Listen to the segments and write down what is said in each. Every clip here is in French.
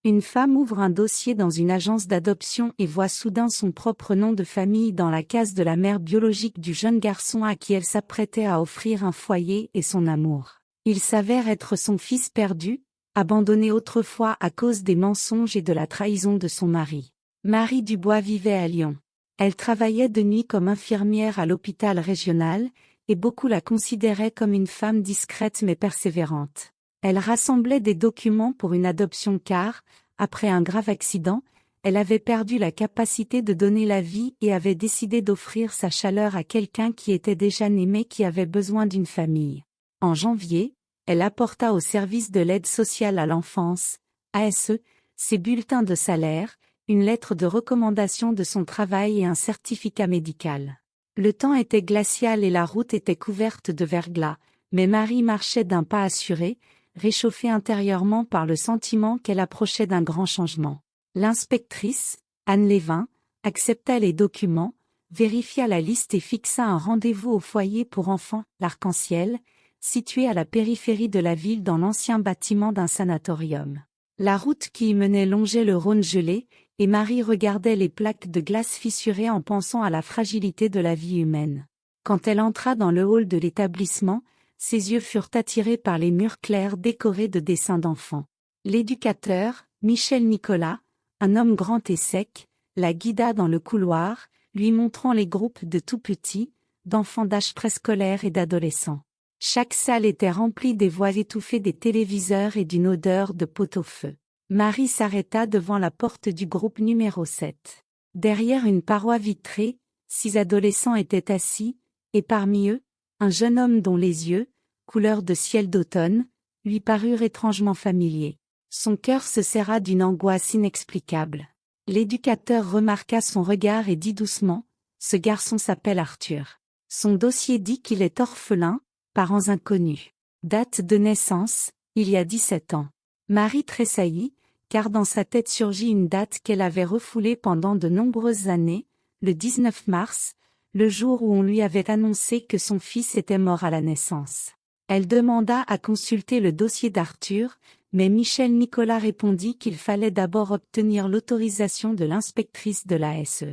Une femme ouvre un dossier dans une agence d'adoption et voit soudain son propre nom de famille dans la case de la mère biologique du jeune garçon à qui elle s'apprêtait à offrir un foyer et son amour. Il s'avère être son fils perdu, abandonné autrefois à cause des mensonges et de la trahison de son mari. Marie Dubois vivait à Lyon. Elle travaillait de nuit comme infirmière à l'hôpital régional, et beaucoup la considéraient comme une femme discrète mais persévérante. Elle rassemblait des documents pour une adoption car, après un grave accident, elle avait perdu la capacité de donner la vie et avait décidé d'offrir sa chaleur à quelqu'un qui était déjà né mais qui avait besoin d'une famille. En janvier, elle apporta au service de l'aide sociale à l'enfance, ASE, ses bulletins de salaire, une lettre de recommandation de son travail et un certificat médical. Le temps était glacial et la route était couverte de verglas, mais Marie marchait d'un pas assuré, réchauffée intérieurement par le sentiment qu'elle approchait d'un grand changement. L'inspectrice, Anne Lévin, accepta les documents, vérifia la liste et fixa un rendez-vous au foyer pour enfants, l'Arc-en-Ciel, situé à la périphérie de la ville dans l'ancien bâtiment d'un sanatorium. La route qui y menait longeait le Rhône gelé, et Marie regardait les plaques de glace fissurées en pensant à la fragilité de la vie humaine. Quand elle entra dans le hall de l'établissement, ses yeux furent attirés par les murs clairs décorés de dessins d'enfants. L'éducateur, Michel Nicolas, un homme grand et sec, la guida dans le couloir, lui montrant les groupes de tout-petits, d'enfants d'âge préscolaire et d'adolescents. Chaque salle était remplie des voix étouffées des téléviseurs et d'une odeur de pot-au-feu. Marie s'arrêta devant la porte du groupe numéro 7. Derrière une paroi vitrée, 6 adolescents étaient assis, et parmi eux, un jeune homme dont les yeux, couleur de ciel d'automne, lui parurent étrangement familiers. Son cœur se serra d'une angoisse inexplicable. L'éducateur remarqua son regard et dit doucement, « Ce garçon s'appelle Arthur. Son dossier dit qu'il est orphelin, parents inconnus. Date de naissance, il y a 17 ans. » Marie tressaillit, car dans sa tête surgit une date qu'elle avait refoulée pendant de nombreuses années, le 19 mars, le jour où on lui avait annoncé que son fils était mort à la naissance. Elle demanda à consulter le dossier d'Arthur, mais Michel Nicolas répondit qu'il fallait d'abord obtenir l'autorisation de l'inspectrice de l'ASE.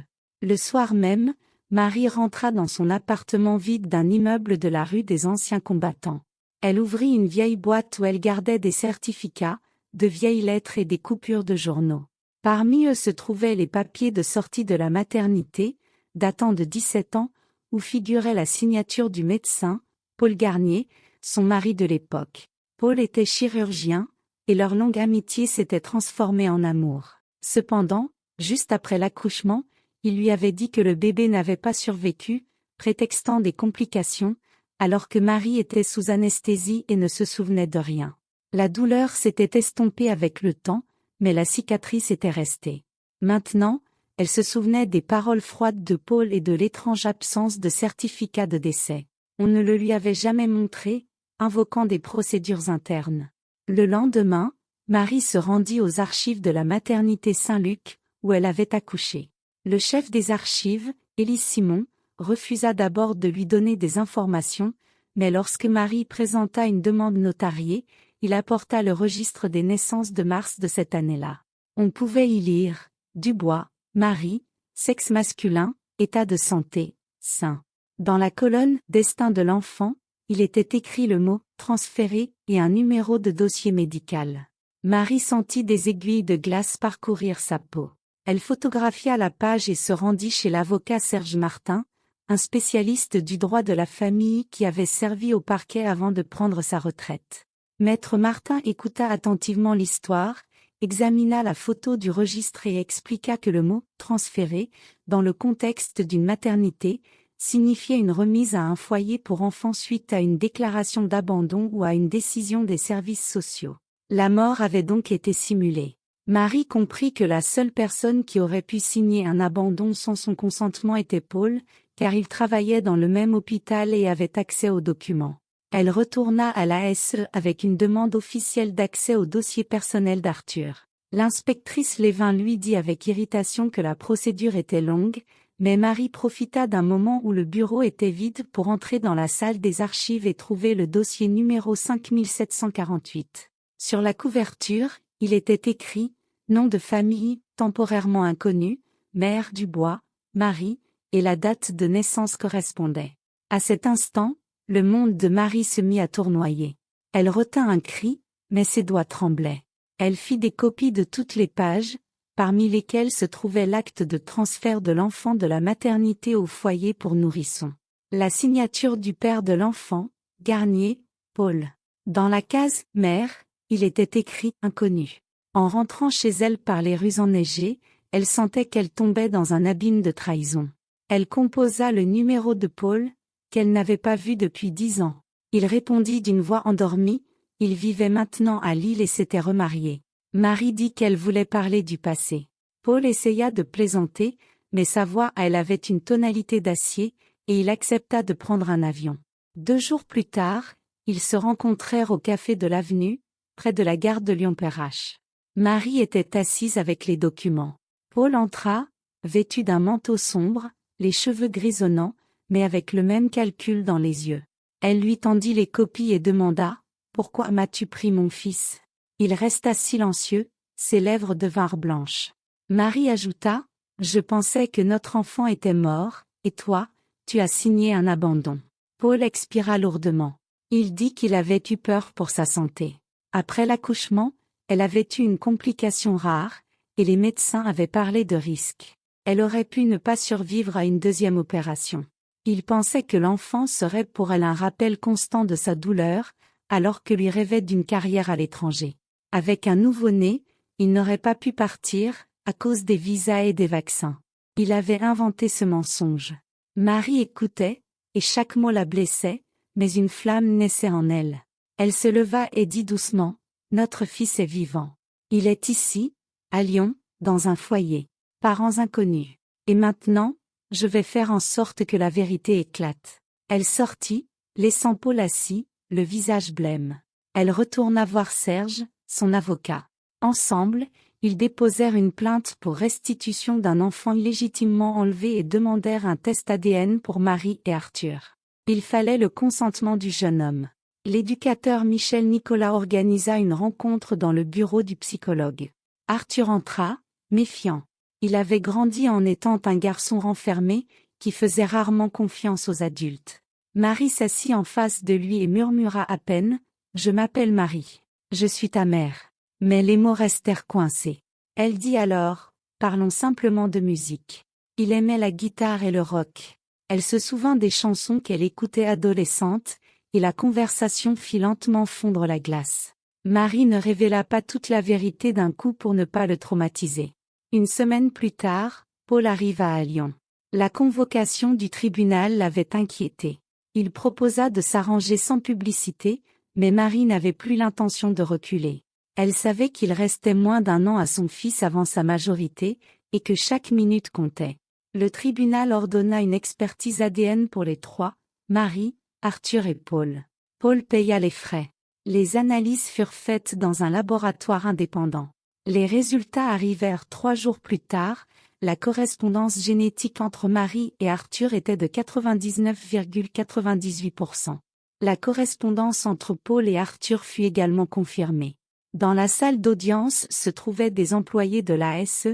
Le soir même, Marie rentra dans son appartement vide d'un immeuble de la rue des Anciens Combattants. Elle ouvrit une vieille boîte où elle gardait des certificats, de vieilles lettres et des coupures de journaux. Parmi eux se trouvaient les papiers de sortie de la maternité, datant de 17 ans, où figurait la signature du médecin, Paul Garnier, son mari de l'époque. Paul était chirurgien, et leur longue amitié s'était transformée en amour. Cependant, juste après l'accouchement, il lui avait dit que le bébé n'avait pas survécu, prétextant des complications, alors que Marie était sous anesthésie et ne se souvenait de rien. La douleur s'était estompée avec le temps, mais la cicatrice était restée. Maintenant, elle se souvenait des paroles froides de Paul et de l'étrange absence de certificat de décès. On ne le lui avait jamais montré, invoquant des procédures internes. Le lendemain, Marie se rendit aux archives de la maternité Saint-Luc, où elle avait accouché. Le chef des archives, Élise Simon, refusa d'abord de lui donner des informations, mais lorsque Marie présenta une demande notariée, il apporta le registre des naissances de mars de cette année-là. On pouvait y lire « Dubois, Marie, sexe masculin, état de santé, sain ». Dans la colonne « Destin de l'enfant », il était écrit le mot « transféré » et un numéro de dossier médical. Marie sentit des aiguilles de glace parcourir sa peau. Elle photographia la page et se rendit chez l'avocat Serge Martin, un spécialiste du droit de la famille qui avait servi au parquet avant de prendre sa retraite. Maître Martin écouta attentivement l'histoire, examina la photo du registre et expliqua que le mot « transféré », dans le contexte d'une maternité, signifiait une remise à un foyer pour enfants suite à une déclaration d'abandon ou à une décision des services sociaux. La mort avait donc été simulée. Marie comprit que la seule personne qui aurait pu signer un abandon sans son consentement était Paul, car il travaillait dans le même hôpital et avait accès aux documents. Elle retourna à l'ASE avec une demande officielle d'accès au dossier personnel d'Arthur. L'inspectrice Lévin lui dit avec irritation que la procédure était longue, mais Marie profita d'un moment où le bureau était vide pour entrer dans la salle des archives et trouver le dossier numéro 5748. Sur la couverture, il était écrit « Nom de famille, temporairement inconnu, mère Dubois, Marie, et la date de naissance correspondait. À cet instant, le monde de Marie se mit à tournoyer. Elle retint un cri, mais ses doigts tremblaient. Elle fit des copies de toutes les pages, parmi lesquelles se trouvait l'acte de transfert de l'enfant de la maternité au foyer pour nourrissons. La signature du père de l'enfant, Garnier, Paul. Dans la case « Mère », il était écrit « Inconnu ». En rentrant chez elle par les rues enneigées, elle sentait qu'elle tombait dans un abîme de trahison. Elle composa le numéro de Paul, qu'elle n'avait pas vu depuis 10 ans. Il répondit d'une voix endormie, il vivait maintenant à Lille et s'était remarié. Marie dit qu'elle voulait parler du passé. Paul essaya de plaisanter, mais sa voix elle avait une tonalité d'acier, et il accepta de prendre un avion. 2 jours plus tard, ils se rencontrèrent au café de l'Avenue, près de la gare de Lyon-Perrache. Marie était assise avec les documents. Paul entra, vêtu d'un manteau sombre, les cheveux grisonnants, mais avec le même calcul dans les yeux. Elle lui tendit les copies et demanda « Pourquoi m'as-tu pris mon fils ?» Il resta silencieux, ses lèvres devinrent blanches. Marie ajouta « Je pensais que notre enfant était mort, et toi, tu as signé un abandon. » Paul expira lourdement. Il dit qu'il avait eu peur pour sa santé. Après l'accouchement, elle avait eu une complication rare, et les médecins avaient parlé de risque. Elle aurait pu ne pas survivre à une 2e opération. Il pensait que l'enfant serait pour elle un rappel constant de sa douleur, alors que lui rêvait d'une carrière à l'étranger. Avec un nouveau-né, il n'aurait pas pu partir, à cause des visas et des vaccins. Il avait inventé ce mensonge. Marie écoutait, et chaque mot la blessait, mais une flamme naissait en elle. Elle se leva et dit doucement, « Notre fils est vivant. Il est ici, à Lyon, dans un foyer. Parents inconnus. Et maintenant, je vais faire en sorte que la vérité éclate. » Elle sortit, laissant Paul assis, le visage blême. Elle retourna voir Serge, son avocat. Ensemble, ils déposèrent une plainte pour restitution d'un enfant illégitimement enlevé et demandèrent un test ADN pour Marie et Arthur. Il fallait le consentement du jeune homme. L'éducateur Michel Nicolas organisa une rencontre dans le bureau du psychologue. Arthur entra, méfiant. Il avait grandi en étant un garçon renfermé, qui faisait rarement confiance aux adultes. Marie s'assit en face de lui et murmura à peine, « Je m'appelle Marie. Je suis ta mère. » Mais les mots restèrent coincés. Elle dit alors, « Parlons simplement de musique. » Il aimait la guitare et le rock. Elle se souvint des chansons qu'elle écoutait adolescente, et la conversation fit lentement fondre la glace. Marie ne révéla pas toute la vérité d'un coup pour ne pas le traumatiser. Une semaine plus tard, Paul arriva à Lyon. La convocation du tribunal l'avait inquiété. Il proposa de s'arranger sans publicité, mais Marie n'avait plus l'intention de reculer. Elle savait qu'il restait moins d'1 an à son fils avant sa majorité, et que chaque minute comptait. Le tribunal ordonna une expertise ADN pour les 3, Marie, Arthur et Paul. Paul paya les frais. Les analyses furent faites dans un laboratoire indépendant. Les résultats arrivèrent 3 jours plus tard. La correspondance génétique entre Marie et Arthur était de 99,98%. La correspondance entre Paul et Arthur fut également confirmée. Dans la salle d'audience se trouvaient des employés de l'ASE,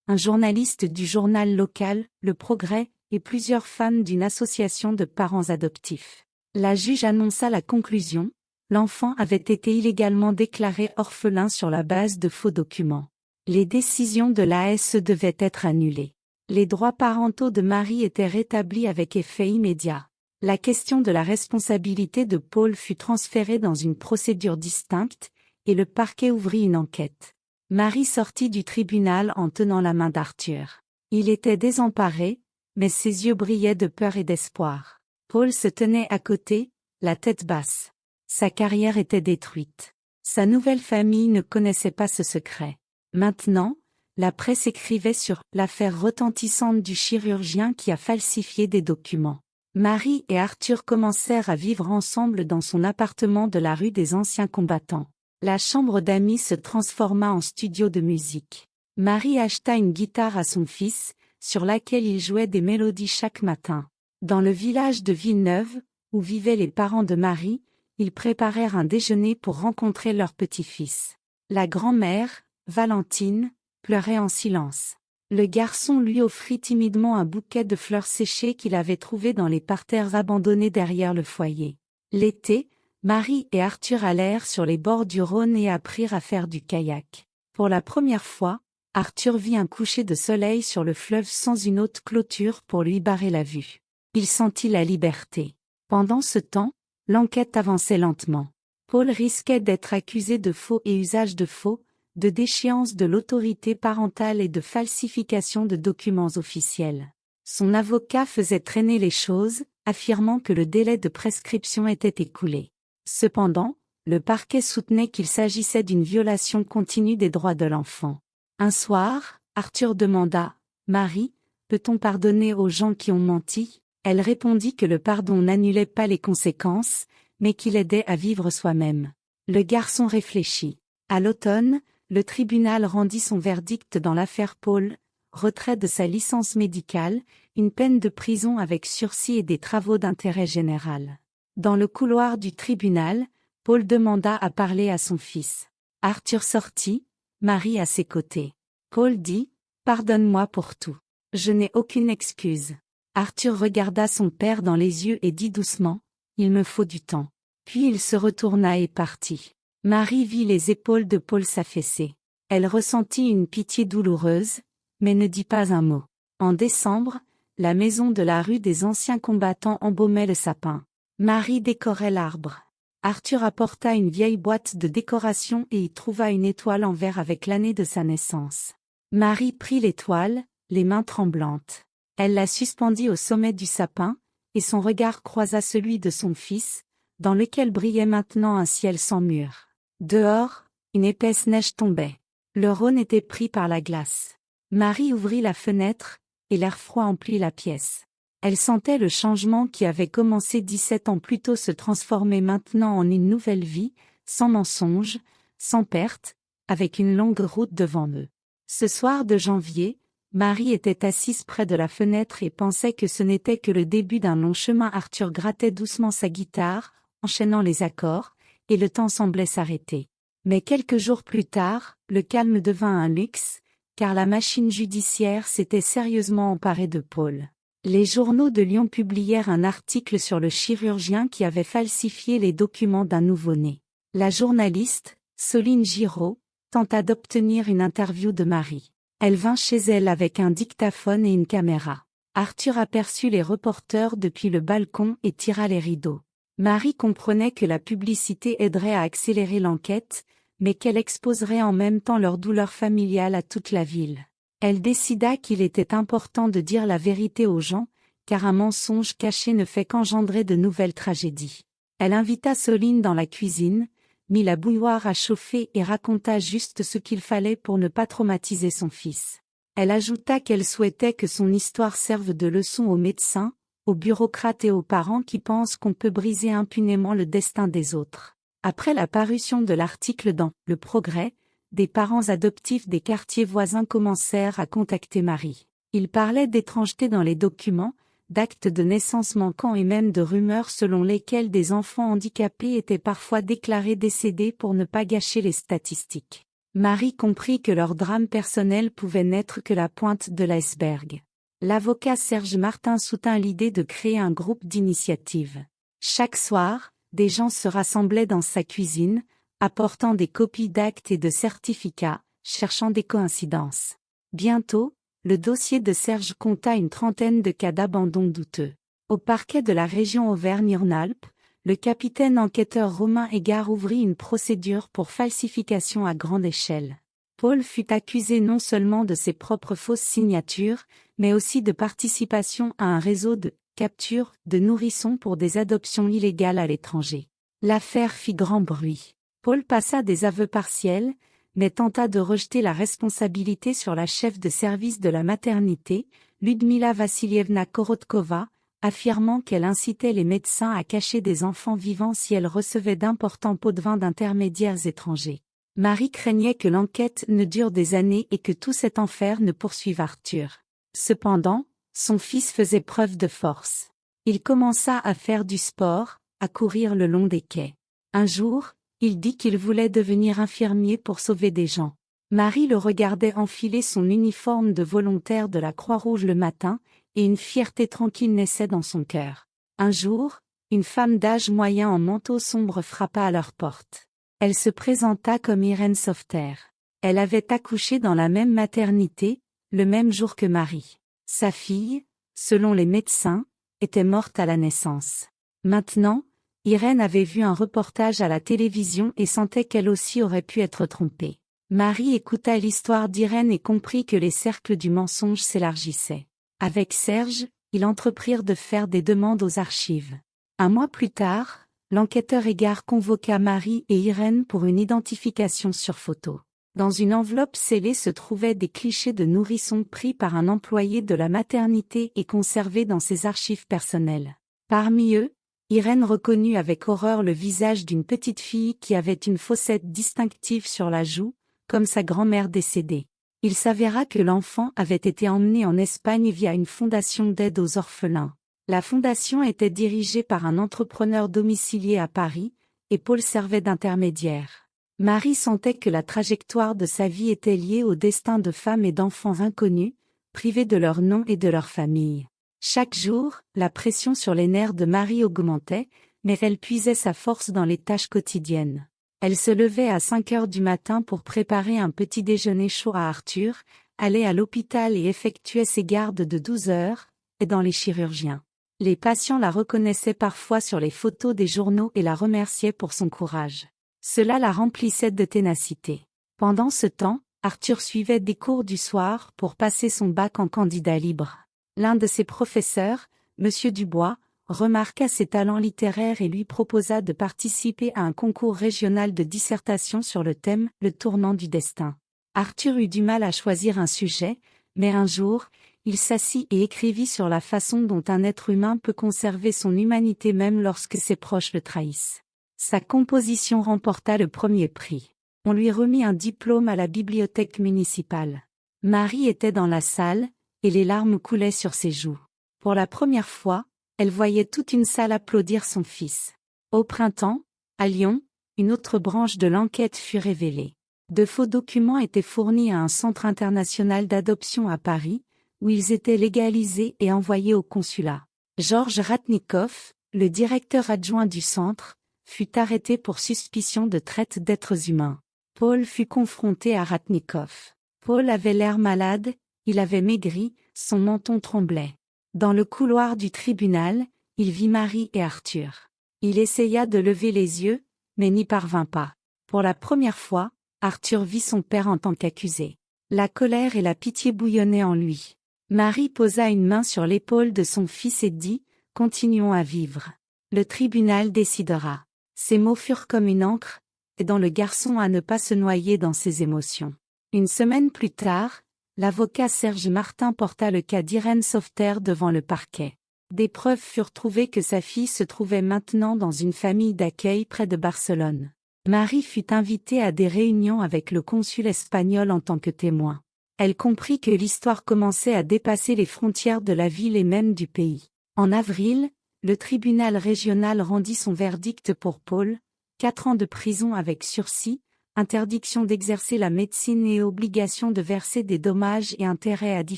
un journaliste du journal local, Le Progrès, et plusieurs femmes d'une association de parents adoptifs. La juge annonça la conclusion. L'enfant avait été illégalement déclaré orphelin sur la base de faux documents. Les décisions de l'ASE devaient être annulées. Les droits parentaux de Marie étaient rétablis avec effet immédiat. La question de la responsabilité de Paul fut transférée dans une procédure distincte, et le parquet ouvrit une enquête. Marie sortit du tribunal en tenant la main d'Arthur. Il était désemparé, mais ses yeux brillaient de peur et d'espoir. Paul se tenait à côté, la tête basse. Sa carrière était détruite. Sa nouvelle famille ne connaissait pas ce secret. Maintenant, la presse écrivait sur l'affaire retentissante du chirurgien qui a falsifié des documents. Marie et Arthur commencèrent à vivre ensemble dans son appartement de la rue des Anciens Combattants. La chambre d'amis se transforma en studio de musique. Marie acheta une guitare à son fils, sur laquelle il jouait des mélodies chaque matin. Dans le village de Villeneuve, où vivaient les parents de Marie, ils préparèrent un déjeuner pour rencontrer leur petit-fils. La grand-mère, Valentine, pleurait en silence. Le garçon lui offrit timidement un bouquet de fleurs séchées qu'il avait trouvé dans les parterres abandonnés derrière le foyer. L'été, Marie et Arthur allèrent sur les bords du Rhône et apprirent à faire du kayak. Pour la première fois, Arthur vit un coucher de soleil sur le fleuve sans une haute clôture pour lui barrer la vue. Il sentit la liberté. Pendant ce temps, l'enquête avançait lentement. Paul risquait d'être accusé de faux et usage de faux, de déchéance de l'autorité parentale et de falsification de documents officiels. Son avocat faisait traîner les choses, affirmant que le délai de prescription était écoulé. Cependant, le parquet soutenait qu'il s'agissait d'une violation continue des droits de l'enfant. Un soir, Arthur demanda « Marie, peut-on pardonner aux gens qui ont menti ?» Elle répondit que le pardon n'annulait pas les conséquences, mais qu'il aidait à vivre soi-même. Le garçon réfléchit. À l'automne, le tribunal rendit son verdict dans l'affaire Paul, retrait de sa licence médicale, une peine de prison avec sursis et des travaux d'intérêt général. Dans le couloir du tribunal, Paul demanda à parler à son fils. Arthur sortit, Marie à ses côtés. Paul dit « Pardonne-moi pour tout. Je n'ai aucune excuse. » Arthur regarda son père dans les yeux et dit doucement « Il me faut du temps. » Puis il se retourna et partit. Marie vit les épaules de Paul s'affaisser. Elle ressentit une pitié douloureuse, mais ne dit pas un mot. En décembre, la maison de la rue des anciens combattants embaumait le sapin. Marie décorait l'arbre. Arthur apporta une vieille boîte de décoration et y trouva une étoile en verre avec l'année de sa naissance. Marie prit l'étoile, les mains tremblantes. Elle la suspendit au sommet du sapin, et son regard croisa celui de son fils, dans lequel brillait maintenant un ciel sans mur. Dehors, une épaisse neige tombait. Le Rhône était pris par la glace. Marie ouvrit la fenêtre, et l'air froid emplit la pièce. Elle sentait le changement qui avait commencé 17 ans plus tôt se transformer maintenant en une nouvelle vie, sans mensonge, sans perte, avec une longue route devant eux. Ce soir de janvier, Marie était assise près de la fenêtre et pensait que ce n'était que le début d'un long chemin. Arthur grattait doucement sa guitare, enchaînant les accords, et le temps semblait s'arrêter. Mais quelques jours plus tard, le calme devint un luxe, car la machine judiciaire s'était sérieusement emparée de Paul. Les journaux de Lyon publièrent un article sur le chirurgien qui avait falsifié les documents d'un nouveau-né. La journaliste, Soline Giraud, tenta d'obtenir une interview de Marie. Elle vint chez elle avec un dictaphone et une caméra. Arthur aperçut les reporters depuis le balcon et tira les rideaux. Marie comprenait que la publicité aiderait à accélérer l'enquête, mais qu'elle exposerait en même temps leur douleur familiale à toute la ville. Elle décida qu'il était important de dire la vérité aux gens, car un mensonge caché ne fait qu'engendrer de nouvelles tragédies. Elle invita Soline dans la cuisine, mit la bouilloire à chauffer et raconta juste ce qu'il fallait pour ne pas traumatiser son fils. Elle ajouta qu'elle souhaitait que son histoire serve de leçon aux médecins, aux bureaucrates et aux parents qui pensent qu'on peut briser impunément le destin des autres. Après la parution de l'article dans Le Progrès, des parents adoptifs des quartiers voisins commencèrent à contacter Marie. Ils parlaient d'étrangetés dans les documents, d'actes de naissance manquants et même de rumeurs selon lesquelles des enfants handicapés étaient parfois déclarés décédés pour ne pas gâcher les statistiques. Marie comprit que leur drame personnel pouvait n'être que la pointe de l'iceberg. L'avocat Serge Martin soutint l'idée de créer un groupe d'initiative. Chaque soir, des gens se rassemblaient dans sa cuisine, apportant des copies d'actes et de certificats, cherchant des coïncidences. Bientôt, le dossier de Serge compta une trentaine de cas d'abandon douteux. Au parquet de la région Auvergne-Rhône-Alpes, le capitaine enquêteur Romain Égard ouvrit une procédure pour falsification à grande échelle. Paul fut accusé non seulement de ses propres fausses signatures, mais aussi de participation à un réseau de capture de nourrissons pour des adoptions illégales à l'étranger. L'affaire fit grand bruit. Paul passa des aveux partiels, mais tenta de rejeter la responsabilité sur la chef de service de la maternité, Ludmila Vassilievna Korotkova, affirmant qu'elle incitait les médecins à cacher des enfants vivants si elle recevait d'importants pots de vin d'intermédiaires étrangers. Marie craignait que l'enquête ne dure des années et que tout cet enfer ne poursuive Arthur. Cependant, son fils faisait preuve de force. Il commença à faire du sport, à courir le long des quais. Un jour, il dit qu'il voulait devenir infirmier pour sauver des gens. Marie le regardait enfiler son uniforme de volontaire de la Croix-Rouge le matin, et une fierté tranquille naissait dans son cœur. Un jour, une femme d'âge moyen en manteau sombre frappa à leur porte. Elle se présenta comme Irène Sauveterre. Elle avait accouché dans la même maternité, le même jour que Marie. Sa fille, selon les médecins, était morte à la naissance. Maintenant, Irène avait vu un reportage à la télévision et sentait qu'elle aussi aurait pu être trompée. Marie écouta l'histoire d'Irène et comprit que les cercles du mensonge s'élargissaient. Avec Serge, ils entreprirent de faire des demandes aux archives. Un mois plus tard, l'enquêteur égard convoqua Marie et Irène pour une identification sur photo. Dans une enveloppe scellée se trouvaient des clichés de nourrissons pris par un employé de la maternité et conservés dans ses archives personnelles. Parmi eux, Irène reconnut avec horreur le visage d'une petite fille qui avait une fossette distinctive sur la joue, comme sa grand-mère décédée. Il s'avéra que l'enfant avait été emmené en Espagne via une fondation d'aide aux orphelins. La fondation était dirigée par un entrepreneur domicilié à Paris, et Paul servait d'intermédiaire. Marie sentait que la trajectoire de sa vie était liée au destin de femmes et d'enfants inconnus, privés de leur nom et de leur famille. Chaque jour, la pression sur les nerfs de Marie augmentait, mais elle puisait sa force dans les tâches quotidiennes. Elle se levait à 5 heures du matin pour préparer un petit déjeuner chaud à Arthur, allait à l'hôpital et effectuait ses gardes de 12 heures, aidant les chirurgiens. Les patients la reconnaissaient parfois sur les photos des journaux et la remerciaient pour son courage. Cela la remplissait de ténacité. Pendant ce temps, Arthur suivait des cours du soir pour passer son bac en candidat libre. L'un de ses professeurs, M. Dubois, remarqua ses talents littéraires et lui proposa de participer à un concours régional de dissertation sur le thème « Le tournant du destin ». Arthur eut du mal à choisir un sujet, mais un jour, il s'assit et écrivit sur la façon dont un être humain peut conserver son humanité même lorsque ses proches le trahissent. Sa composition remporta le premier prix. On lui remit un diplôme à la bibliothèque municipale. Marie était dans la salle, et les larmes coulaient sur ses joues. Pour la première fois, elle voyait toute une salle applaudir son fils. Au printemps, à Lyon, une autre branche de l'enquête fut révélée. De faux documents étaient fournis à un centre international d'adoption à Paris, où ils étaient légalisés et envoyés au consulat. Georges Ratnikoff, le directeur adjoint du centre, fut arrêté pour suspicion de traite d'êtres humains. Paul fut confronté à Ratnikoff. Paul avait l'air malade, il avait maigri, son menton tremblait. Dans le couloir du tribunal, il vit Marie et Arthur. Il essaya de lever les yeux, mais n'y parvint pas. Pour la première fois, Arthur vit son père en tant qu'accusé. La colère et la pitié bouillonnaient en lui. Marie posa une main sur l'épaule de son fils et dit « Continuons à vivre. Le tribunal décidera ». Ces mots furent comme une encre, aidant le garçon à ne pas se noyer dans ses émotions. Une semaine plus tard, l'avocat Serge Martin porta le cas d'Irène Sauveterre devant le parquet. Des preuves furent trouvées que sa fille se trouvait maintenant dans une famille d'accueil près de Barcelone. Marie fut invitée à des réunions avec le consul espagnol en tant que témoin. Elle comprit que l'histoire commençait à dépasser les frontières de la ville et même du pays. En avril, le tribunal régional rendit son verdict pour Paul, 4 ans de prison avec sursis, interdiction d'exercer la médecine et obligation de verser des dommages et intérêts à 10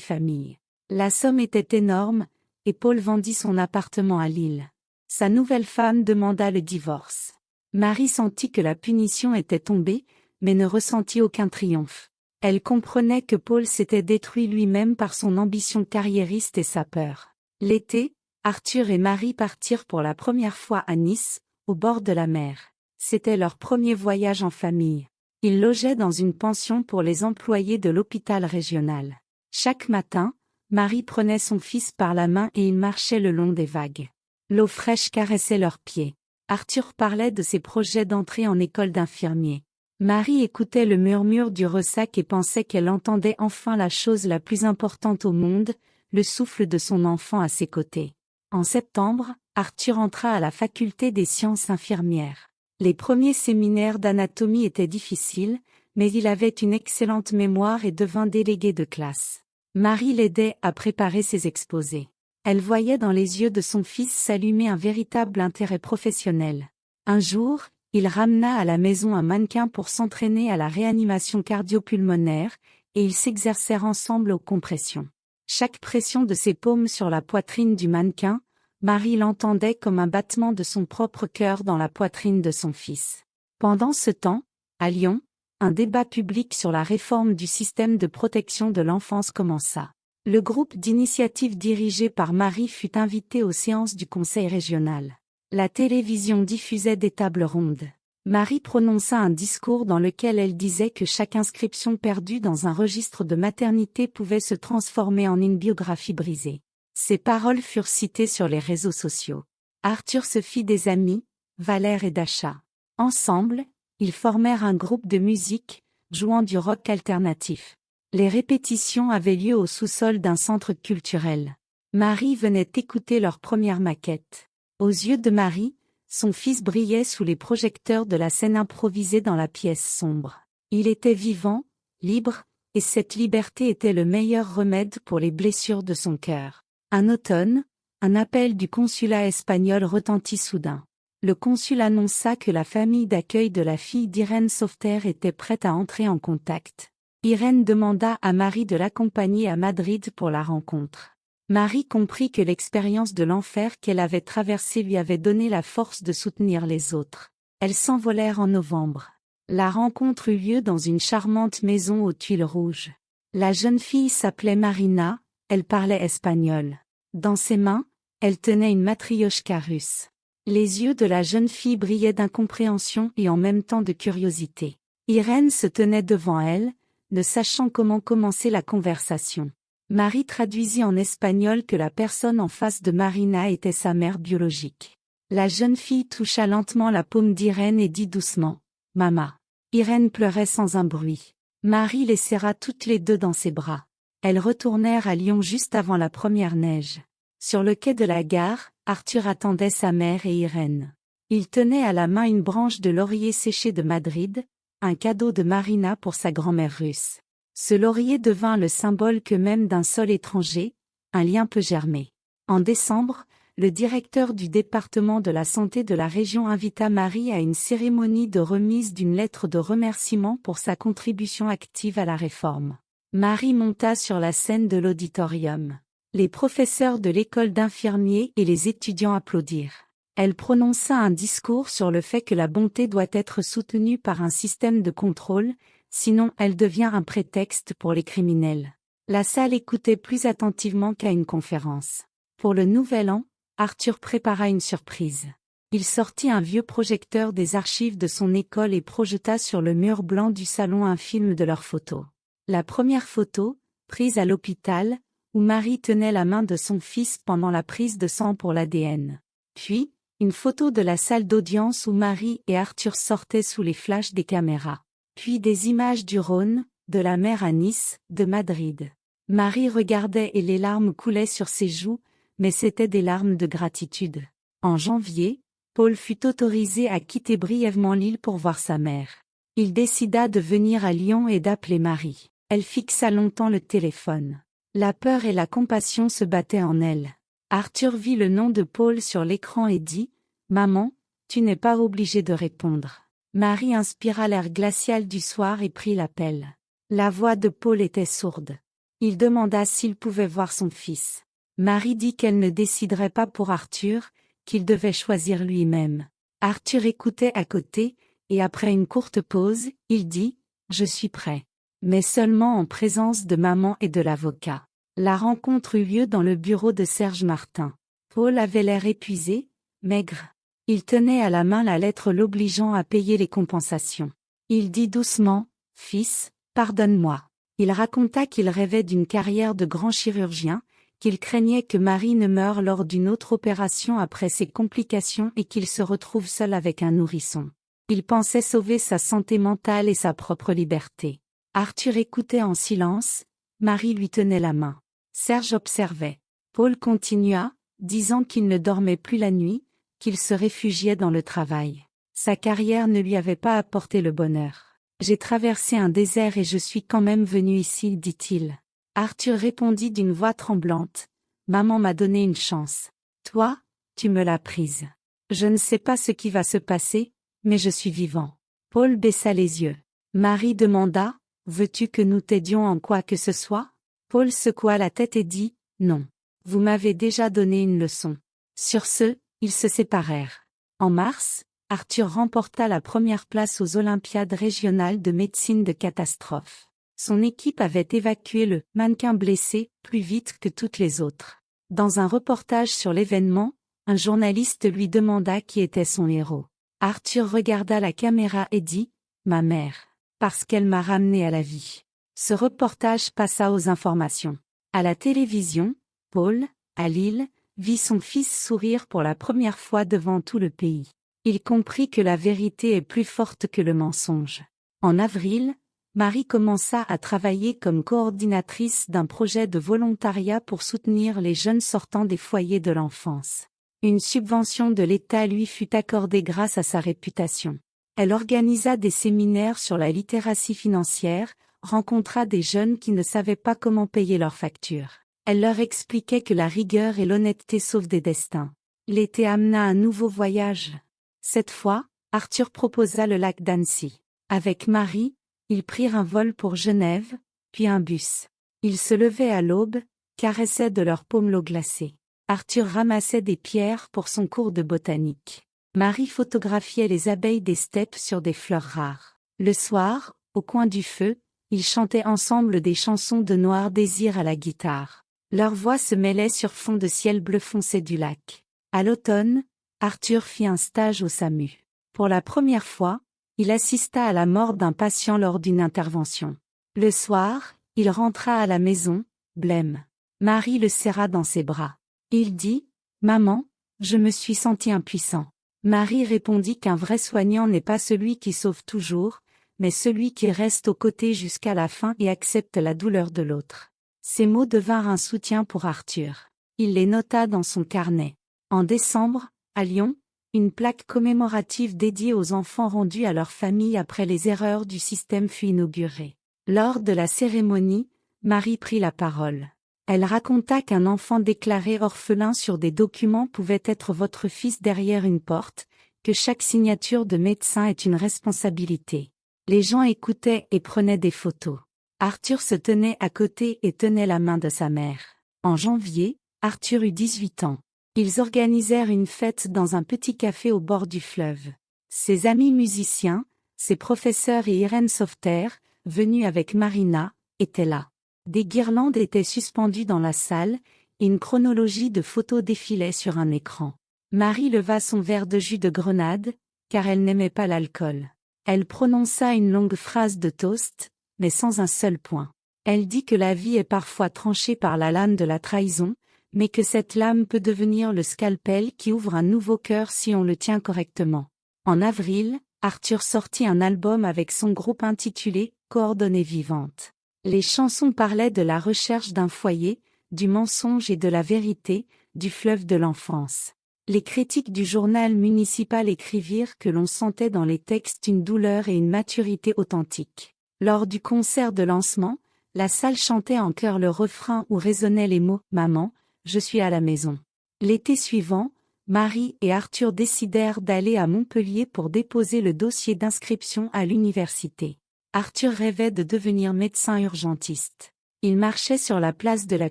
familles. La somme était énorme, et Paul vendit son appartement à Lille. Sa nouvelle femme demanda le divorce. Marie sentit que la punition était tombée, mais ne ressentit aucun triomphe. Elle comprenait que Paul s'était détruit lui-même par son ambition carriériste et sa peur. L'été, Arthur et Marie partirent pour la première fois à Nice, au bord de la mer. C'était leur premier voyage en famille. Ils logeaient dans une pension pour les employés de l'hôpital régional. Chaque matin, Marie prenait son fils par la main et ils marchaient le long des vagues. L'eau fraîche caressait leurs pieds. Arthur parlait de ses projets d'entrée en école d'infirmier. Marie écoutait le murmure du ressac et pensait qu'elle entendait enfin la chose la plus importante au monde, le souffle de son enfant à ses côtés. En septembre, Arthur entra à la faculté des sciences infirmières. Les premiers séminaires d'anatomie étaient difficiles, mais il avait une excellente mémoire et devint délégué de classe. Marie l'aidait à préparer ses exposés. Elle voyait dans les yeux de son fils s'allumer un véritable intérêt professionnel. Un jour, Il ramena à la maison un mannequin pour s'entraîner à la réanimation cardio-pulmonaire, et ils s'exercèrent ensemble aux compressions. Chaque pression de ses paumes sur la poitrine du mannequin, Marie l'entendait comme un battement de son propre cœur dans la poitrine de son fils. Pendant ce temps, à Lyon, un débat public sur la réforme du système de protection de l'enfance commença. Le groupe d'initiative dirigé par Marie fut invité aux séances du conseil régional. La télévision diffusait des tables rondes. Marie prononça un discours dans lequel elle disait que chaque inscription perdue dans un registre de maternité pouvait se transformer en une biographie brisée. Ces paroles furent citées sur les réseaux sociaux. Arthur se fit des amis, Valère et Dasha. Ensemble, ils formèrent un groupe de musique, jouant du rock alternatif. Les répétitions avaient lieu au sous-sol d'un centre culturel. Marie venait écouter leur première maquette. Aux yeux de Marie, son fils brillait sous les projecteurs de la scène improvisée dans la pièce sombre. Il était vivant, libre, et cette liberté était le meilleur remède pour les blessures de son cœur. Un automne, un appel du consulat espagnol retentit soudain. Le consul annonça que la famille d'accueil de la fille d'Irène Sauveterre était prête à entrer en contact. Irène demanda à Marie de l'accompagner à Madrid pour la rencontre. Marie comprit que l'expérience de l'enfer qu'elle avait traversé lui avait donné la force de soutenir les autres. Elles s'envolèrent en novembre. La rencontre eut lieu dans une charmante maison aux tuiles rouges. La jeune fille s'appelait Marina, elle parlait espagnol. Dans ses mains, elle tenait une matriochka russe. Les yeux de la jeune fille brillaient d'incompréhension et en même temps de curiosité. Irène se tenait devant elle, ne sachant comment commencer la conversation. Marie traduisit en espagnol que la personne en face de Marina était sa mère biologique. La jeune fille toucha lentement la paume d'Irène et dit doucement « Mama ». Irène pleurait sans un bruit. Marie les serra toutes les deux dans ses bras. Elles retournèrent à Lyon juste avant la première neige. Sur le quai de la gare, Arthur attendait sa mère et Irène. Il tenait à la main une branche de laurier séché de Madrid, un cadeau de Marina pour sa grand-mère russe. Ce laurier devint le symbole que même d'un sol étranger, un lien peut germer. En décembre, le directeur du département de la santé de la région invita Marie à une cérémonie de remise d'une lettre de remerciement pour sa contribution active à la réforme. Marie monta sur la scène de l'auditorium. Les professeurs de l'école d'infirmiers et les étudiants applaudirent. Elle prononça un discours sur le fait que la bonté doit être soutenue par un système de contrôle, sinon elle devient un prétexte pour les criminels. La salle écoutait plus attentivement qu'à une conférence. Pour le nouvel an, Arthur prépara une surprise. Il sortit un vieux projecteur des archives de son école et projeta sur le mur blanc du salon un film de leurs photos. La première photo, prise à l'hôpital, où Marie tenait la main de son fils pendant la prise de sang pour l'ADN. Puis, une photo de la salle d'audience où Marie et Arthur sortaient sous les flashs des caméras. Puis des images du Rhône, de la mer à Nice, de Madrid. Marie regardait et les larmes coulaient sur ses joues, mais c'étaient des larmes de gratitude. En janvier, Paul fut autorisé à quitter brièvement l'île pour voir sa mère. Il décida de venir à Lyon et d'appeler Marie. Elle fixa longtemps le téléphone. La peur et la compassion se battaient en elle. Arthur vit le nom de Paul sur l'écran et dit « Maman, tu n'es pas obligée de répondre ». Marie inspira l'air glacial du soir et prit l'appel. La voix de Paul était sourde. Il demanda s'il pouvait voir son fils. Marie dit qu'elle ne déciderait pas pour Arthur, qu'il devait choisir lui-même. Arthur écoutait à côté, et après une courte pause, il dit « Je suis prêt ». Mais seulement en présence de maman et de l'avocat. La rencontre eut lieu dans le bureau de Serge Martin. Paul avait l'air épuisé, maigre. Il tenait à la main la lettre l'obligeant à payer les compensations. Il dit doucement « Fils, pardonne-moi ». Il raconta qu'il rêvait d'une carrière de grand chirurgien, qu'il craignait que Marie ne meure lors d'une autre opération après ses complications et qu'il se retrouve seul avec un nourrisson. Il pensait sauver sa santé mentale et sa propre liberté. Arthur écoutait en silence, Marie lui tenait la main. Serge observait. Paul continua, disant qu'il ne dormait plus la nuit, qu'il se réfugiait dans le travail. Sa carrière ne lui avait pas apporté le bonheur. « J'ai traversé un désert et je suis quand même venu ici, dit-il. Arthur répondit d'une voix tremblante. « Maman m'a donné une chance. Toi, tu me l'as prise. Je ne sais pas ce qui va se passer, Mais je suis vivant. Paul baissa les yeux. Marie demanda, veux-tu que nous t'aidions en quoi que ce soit? Paul secoua la tête et dit, non. Vous m'avez déjà donné une leçon. Sur ce, ils se séparèrent. En mars, Arthur remporta la première place aux Olympiades régionales de médecine de catastrophe. Son équipe avait évacué le mannequin blessé plus vite que toutes les autres. Dans un reportage sur l'événement, un journaliste lui demanda qui était son héros. Arthur regarda la caméra et dit, ma mère, parce qu'elle m'a ramené à la vie. Ce reportage passa aux informations. À la télévision, Paul, à Lille, vit son fils sourire pour la première fois devant tout le pays. Il comprit que la vérité est plus forte que le mensonge. En avril, Marie commença à travailler comme coordinatrice d'un projet de volontariat pour soutenir les jeunes sortant des foyers de l'enfance. Une subvention de l'État lui fut accordée grâce à sa réputation. Elle organisa des séminaires sur la littératie financière, rencontra des jeunes qui ne savaient pas comment payer leurs factures. Elle leur expliquait que la rigueur et l'honnêteté sauvent des destins. L'été amena un nouveau voyage. Cette fois, Arthur proposa le lac d'Annecy. Avec Marie, ils prirent un vol pour Genève, puis un bus. Ils se levaient à l'aube, caressaient de leurs paumes l'eau glacée. Arthur ramassait des pierres pour son cours de botanique. Marie photographiait les abeilles des steppes sur des fleurs rares. Le soir, au coin du feu, ils chantaient ensemble des chansons de Noir Désir à la guitare. Leurs voix se mêlaient sur fond de ciel bleu foncé du lac. À l'automne, Arthur fit un stage au SAMU. Pour la première fois, il assista à la mort d'un patient lors d'une intervention. Le soir, il rentra à la maison, blême. Marie le serra dans ses bras. Il dit, « Maman, je me suis senti impuissant. » Marie répondit qu'un vrai soignant n'est pas celui qui sauve toujours, mais celui qui reste aux côtés jusqu'à la fin et accepte la douleur de l'autre. Ces mots devinrent un soutien pour Arthur. Il les nota dans son carnet. En décembre, à Lyon, une plaque commémorative dédiée aux enfants rendus à leur famille après les erreurs du système fut inaugurée. Lors de la cérémonie, Marie prit la parole. Elle raconta qu'un enfant déclaré orphelin sur des documents pouvait être votre fils derrière une porte, que chaque signature de médecin est une responsabilité. Les gens écoutaient et prenaient des photos. Arthur se tenait à côté et tenait la main de sa mère. En janvier, Arthur eut 18 ans. Ils organisèrent une fête dans un petit café au bord du fleuve. Ses amis musiciens, ses professeurs et Irène Sauveterre, venus avec Marina, étaient là. Des guirlandes étaient suspendues dans la salle, et une chronologie de photos défilait sur un écran. Marie leva son verre de jus de grenade, car elle n'aimait pas l'alcool. Elle prononça une longue phrase de toast, mais sans un seul point. Elle dit que la vie est parfois tranchée par la lame de la trahison, mais que cette lame peut devenir le scalpel qui ouvre un nouveau cœur si on le tient correctement. En avril, Arthur sortit un album avec son groupe intitulé « Coordonnées vivantes ». Les chansons parlaient de la recherche d'un foyer, du mensonge et de la vérité, du fleuve de l'enfance. Les critiques du journal municipal écrivirent que l'on sentait dans les textes une douleur et une maturité authentiques. Lors du concert de lancement, la salle chantait en chœur le refrain où résonnaient les mots « Maman, je suis à la maison ». L'été suivant, Marie et Arthur décidèrent d'aller à Montpellier pour déposer le dossier d'inscription à l'université. Arthur rêvait de devenir médecin urgentiste. Il marchait sur la place de la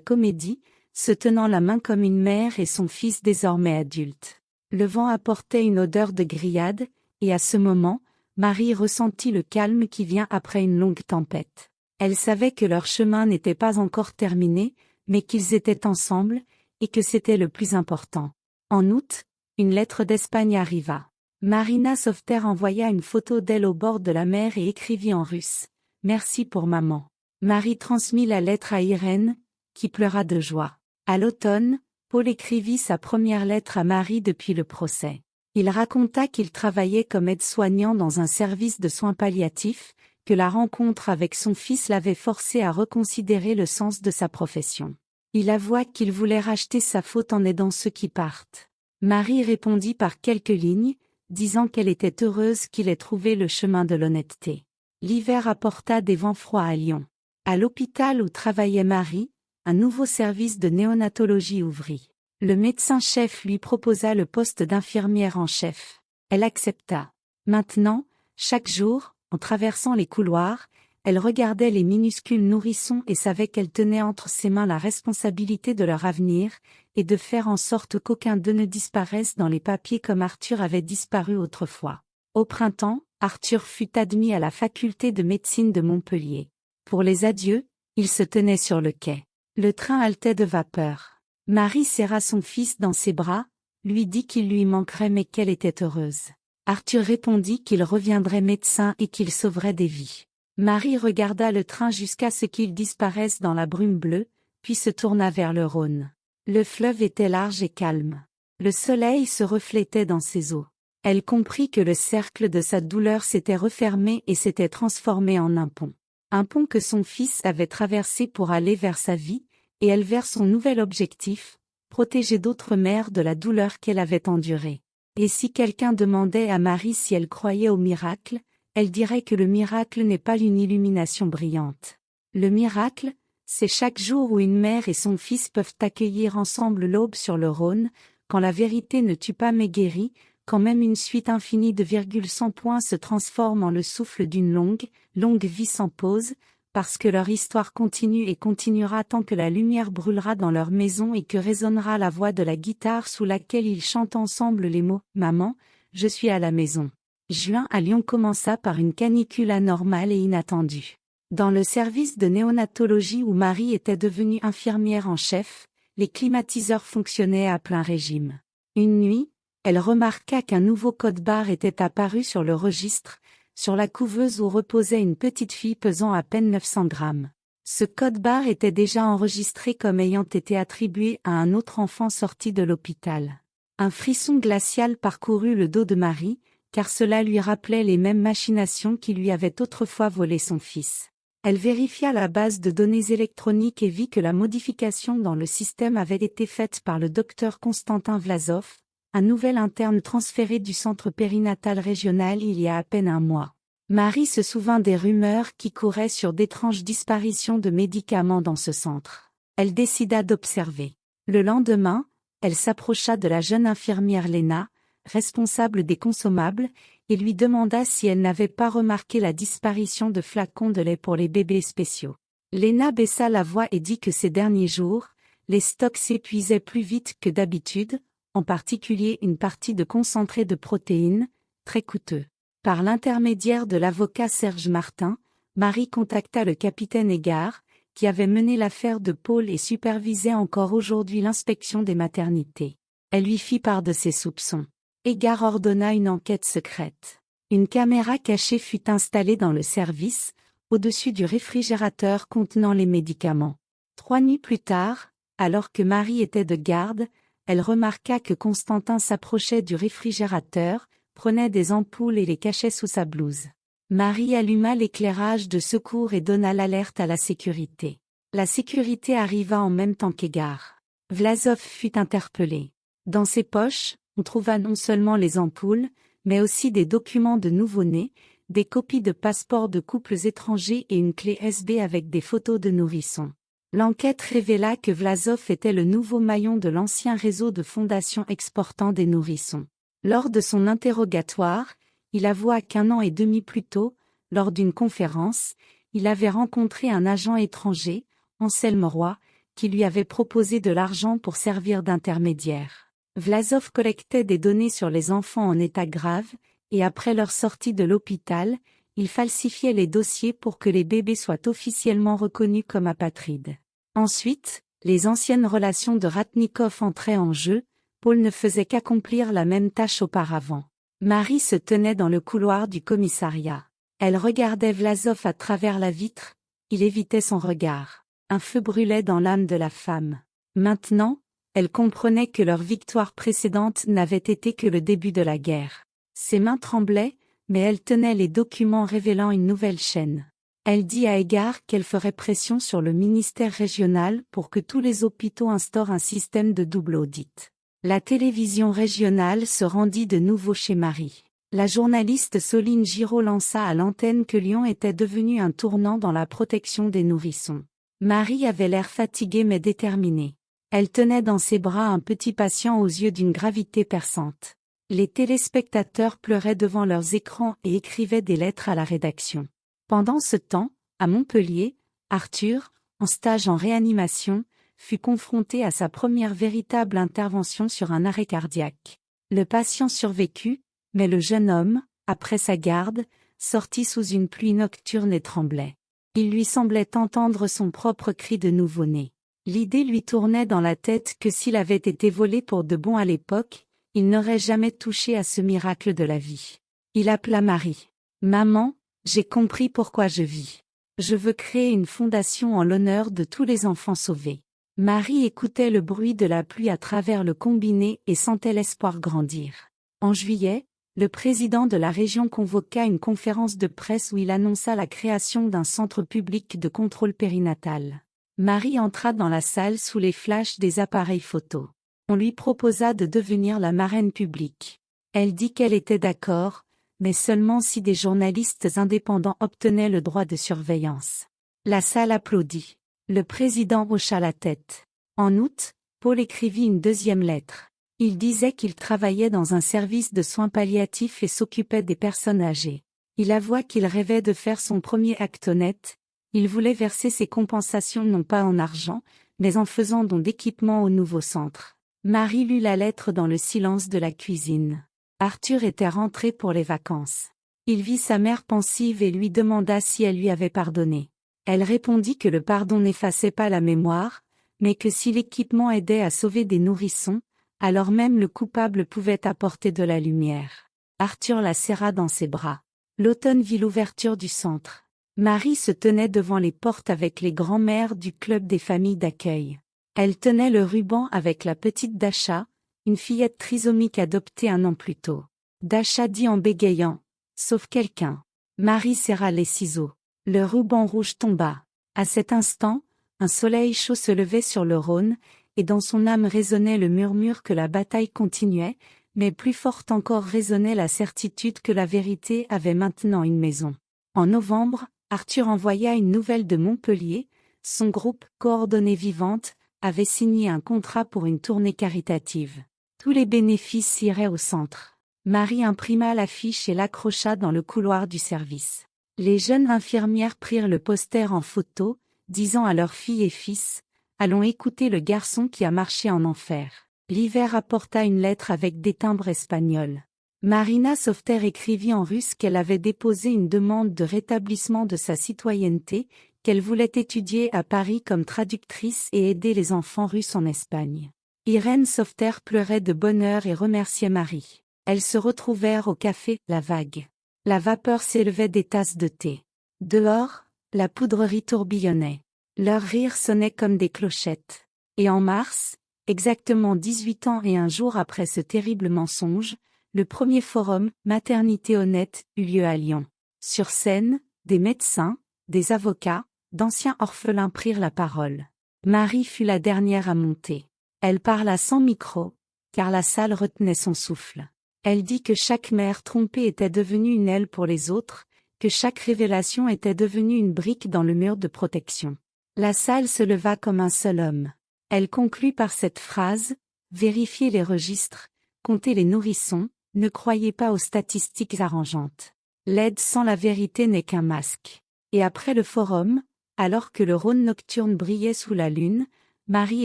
Comédie, se tenant la main comme une mère et son fils désormais adulte. Le vent apportait une odeur de grillade, et à ce moment, Marie ressentit le calme qui vient après une longue tempête. Elle savait que leur chemin n'était pas encore terminé, mais qu'ils étaient ensemble, et que c'était le plus important. En août, une lettre d'Espagne arriva. Marina Sauveterre envoya une photo d'elle au bord de la mer et écrivit en russe « Merci pour maman ». Marie transmit la lettre à Irène, qui pleura de joie. À l'automne, Paul écrivit sa première lettre à Marie depuis le procès. Il raconta qu'il travaillait comme aide-soignant dans un service de soins palliatifs, que la rencontre avec son fils l'avait forcé à reconsidérer le sens de sa profession. Il avoua qu'il voulait racheter sa faute en aidant ceux qui partent. Marie répondit par quelques lignes, disant qu'elle était heureuse qu'il ait trouvé le chemin de l'honnêteté. L'hiver apporta des vents froids à Lyon. À l'hôpital où travaillait Marie, un nouveau service de néonatologie ouvrit. Le médecin-chef lui proposa le poste d'infirmière en chef. Elle accepta. Maintenant, chaque jour, en traversant les couloirs, elle regardait les minuscules nourrissons et savait qu'elle tenait entre ses mains la responsabilité de leur avenir, et de faire en sorte qu'aucun d'eux ne disparaisse dans les papiers comme Arthur avait disparu autrefois. Au printemps, Arthur fut admis à la faculté de médecine de Montpellier. Pour les adieux, il se tenait sur le quai. Le train haletait de vapeur. Marie serra son fils dans ses bras, lui dit qu'il lui manquerait mais qu'elle était heureuse. Arthur répondit qu'il reviendrait médecin et qu'il sauverait des vies. Marie regarda le train jusqu'à ce qu'il disparaisse dans la brume bleue, puis se tourna vers le Rhône. Le fleuve était large et calme. Le soleil se reflétait dans ses eaux. Elle comprit que le cercle de sa douleur s'était refermé et s'était transformé en un pont. Un pont que son fils avait traversé pour aller vers sa vie, et elle vers son nouvel objectif, protéger d'autres mères de la douleur qu'elle avait endurée. Et si quelqu'un demandait à Marie si elle croyait au miracle, elle dirait que le miracle n'est pas une illumination brillante. Le miracle, c'est chaque jour où une mère et son fils peuvent accueillir ensemble l'aube sur le Rhône, quand la vérité ne tue pas mais guérit, quand même une suite infinie de virgules sans point se transforme en le souffle d'une longue vie sans pause, parce que leur histoire continue et continuera tant que la lumière brûlera dans leur maison et que résonnera la voix de la guitare sous laquelle ils chantent ensemble les mots « Maman, je suis à la maison ». Juin à Lyon commença par une canicule anormale et inattendue. Dans le service de néonatologie où Marie était devenue infirmière en chef, les climatiseurs fonctionnaient à plein régime. Une nuit, elle remarqua qu'un nouveau code-barre était apparu sur le registre, sur la couveuse où reposait une petite fille pesant à peine 900 grammes. Ce code-barre était déjà enregistré comme ayant été attribué à un autre enfant sorti de l'hôpital. Un frisson glacial parcourut le dos de Marie, car cela lui rappelait les mêmes machinations qui lui avaient autrefois volé son fils. Elle vérifia la base de données électroniques et vit que la modification dans le système avait été faite par le docteur Constantin Vlasov, un nouvel interne transféré du centre périnatal régional il y a à peine un mois. Marie se souvint des rumeurs qui couraient sur d'étranges disparitions de médicaments dans ce centre. Elle décida d'observer. Le lendemain, elle s'approcha de la jeune infirmière Léna, responsable des consommables, et lui demanda si elle n'avait pas remarqué la disparition de flacons de lait pour les bébés spéciaux. Léna baissa la voix et dit que ces derniers jours, les stocks s'épuisaient plus vite que d'habitude, en particulier une partie de concentré de protéines, très coûteux. Par l'intermédiaire de l'avocat Serge Martin, Marie contacta le capitaine Égard, qui avait mené l'affaire de Paul et supervisait encore aujourd'hui l'inspection des maternités. Elle lui fit part de ses soupçons. Égard ordonna une enquête secrète. Une caméra cachée fut installée dans le service, au-dessus du réfrigérateur contenant les médicaments. 3 nuits plus tard, alors que Marie était de garde, elle remarqua que Constantin s'approchait du réfrigérateur, prenait des ampoules et les cachait sous sa blouse. Marie alluma l'éclairage de secours et donna l'alerte à la sécurité. La sécurité arriva en même temps qu'Égard. Vlasov fut interpellé. Dans ses poches, on trouva non seulement les ampoules, mais aussi des documents de nouveau-nés, des copies de passeports de couples étrangers et une clé USB avec des photos de nourrissons. L'enquête révéla que Vlasov était le nouveau maillon de l'ancien réseau de fondations exportant des nourrissons. Lors de son interrogatoire, il avoua qu'1 an et demi plus tôt, lors d'une conférence, il avait rencontré un agent étranger, Anselme Roy, qui lui avait proposé de l'argent pour servir d'intermédiaire. Vlasov collectait des données sur les enfants en état grave, et après leur sortie de l'hôpital, il falsifiait les dossiers pour que les bébés soient officiellement reconnus comme apatrides. Ensuite, les anciennes relations de Ratnikov entraient en jeu, Paul ne faisait qu'accomplir la même tâche auparavant. Marie se tenait dans le couloir du commissariat. Elle regardait Vlasov à travers la vitre, il évitait son regard. Un feu brûlait dans l'âme de la femme. Maintenant, elle comprenait que leur victoire précédente n'avait été que le début de la guerre. Ses mains tremblaient, mais elle tenait les documents révélant une nouvelle chaîne. Elle dit à Égard qu'elle ferait pression sur le ministère régional pour que tous les hôpitaux instaurent un système de double audit. La télévision régionale se rendit de nouveau chez Marie. La journaliste Soline Giraud lança à l'antenne que Lyon était devenu un tournant dans la protection des nourrissons. Marie avait l'air fatiguée mais déterminée. Elle tenait dans ses bras un petit patient aux yeux d'une gravité perçante. Les téléspectateurs pleuraient devant leurs écrans et écrivaient des lettres à la rédaction. Pendant ce temps, à Montpellier, Arthur, en stage en réanimation, fut confronté à sa première véritable intervention sur un arrêt cardiaque. Le patient survécut, mais le jeune homme, après sa garde, sortit sous une pluie nocturne et tremblait. Il lui semblait entendre son propre cri de nouveau-né. L'idée lui tournait dans la tête que s'il avait été volé pour de bon à l'époque, il n'aurait jamais touché à ce miracle de la vie. Il appela Marie. « Maman, j'ai compris pourquoi je vis. Je veux créer une fondation en l'honneur de tous les enfants sauvés. » Marie écoutait le bruit de la pluie à travers le combiné et sentait l'espoir grandir. En juillet, le président de la région convoqua une conférence de presse où il annonça la création d'un centre public de contrôle périnatal. Marie entra dans la salle sous les flashs des appareils photo. On lui proposa de devenir la marraine publique. Elle dit qu'elle était d'accord, mais seulement si des journalistes indépendants obtenaient le droit de surveillance. La salle applaudit. Le président hocha la tête. En août, Paul écrivit une deuxième lettre. Il disait qu'il travaillait dans un service de soins palliatifs et s'occupait des personnes âgées. Il avoua qu'il rêvait de faire son premier acte honnête. Il voulait verser ses compensations non pas en argent, mais en faisant don d'équipement au nouveau centre. Marie lut la lettre dans le silence de la cuisine. Arthur était rentré pour les vacances. Il vit sa mère pensive et lui demanda si elle lui avait pardonné. Elle répondit que le pardon n'effaçait pas la mémoire, mais que si l'équipement aidait à sauver des nourrissons, alors même le coupable pouvait apporter de la lumière. Arthur la serra dans ses bras. L'automne vit l'ouverture du centre. Marie se tenait devant les portes avec les grands-mères du club des familles d'accueil. Elle tenait le ruban avec la petite Dasha, une fillette trisomique adoptée un an plus tôt. Dasha dit en bégayant « Sauve quelqu'un ». Marie serra les ciseaux. Le ruban rouge tomba. À cet instant, un soleil chaud se levait sur le Rhône, et dans son âme résonnait le murmure que la bataille continuait, mais plus forte encore résonnait la certitude que la vérité avait maintenant une maison. En novembre, Arthur envoya une nouvelle de Montpellier. Son groupe, Coordonnées Vivantes, avait signé un contrat pour une tournée caritative. Tous les bénéfices iraient au centre. Marie imprima l'affiche et l'accrocha dans le couloir du service. Les jeunes infirmières prirent le poster en photo, disant à leurs filles et fils « Allons écouter le garçon qui a marché en enfer ». L'hiver apporta une lettre avec des timbres espagnols. Marina Softer écrivit en russe qu'elle avait déposé une demande de rétablissement de sa citoyenneté, qu'elle voulait étudier à Paris comme traductrice et aider les enfants russes en Espagne. Irène Softer pleurait de bonheur et remerciait Marie. Elles se retrouvèrent au café La Vague. La vapeur s'élevait des tasses de thé. Dehors, la poudrerie tourbillonnait. Leurs rires sonnaient comme des clochettes. Et en mars, exactement 18 ans et un jour après ce terrible mensonge, le premier forum « Maternité honnête » eut lieu à Lyon. Sur scène, des médecins, des avocats, d'anciens orphelins prirent la parole. Marie fut la dernière à monter. Elle parla sans micro, car la salle retenait son souffle. Elle dit que chaque mère trompée était devenue une aile pour les autres, que chaque révélation était devenue une brique dans le mur de protection. La salle se leva comme un seul homme. Elle conclut par cette phrase « Vérifiez les registres, comptez les nourrissons, ne croyez pas aux statistiques arrangeantes. L'aide sans la vérité n'est qu'un masque. » Et après le forum, alors que le Rhône nocturne brillait sous la lune, Marie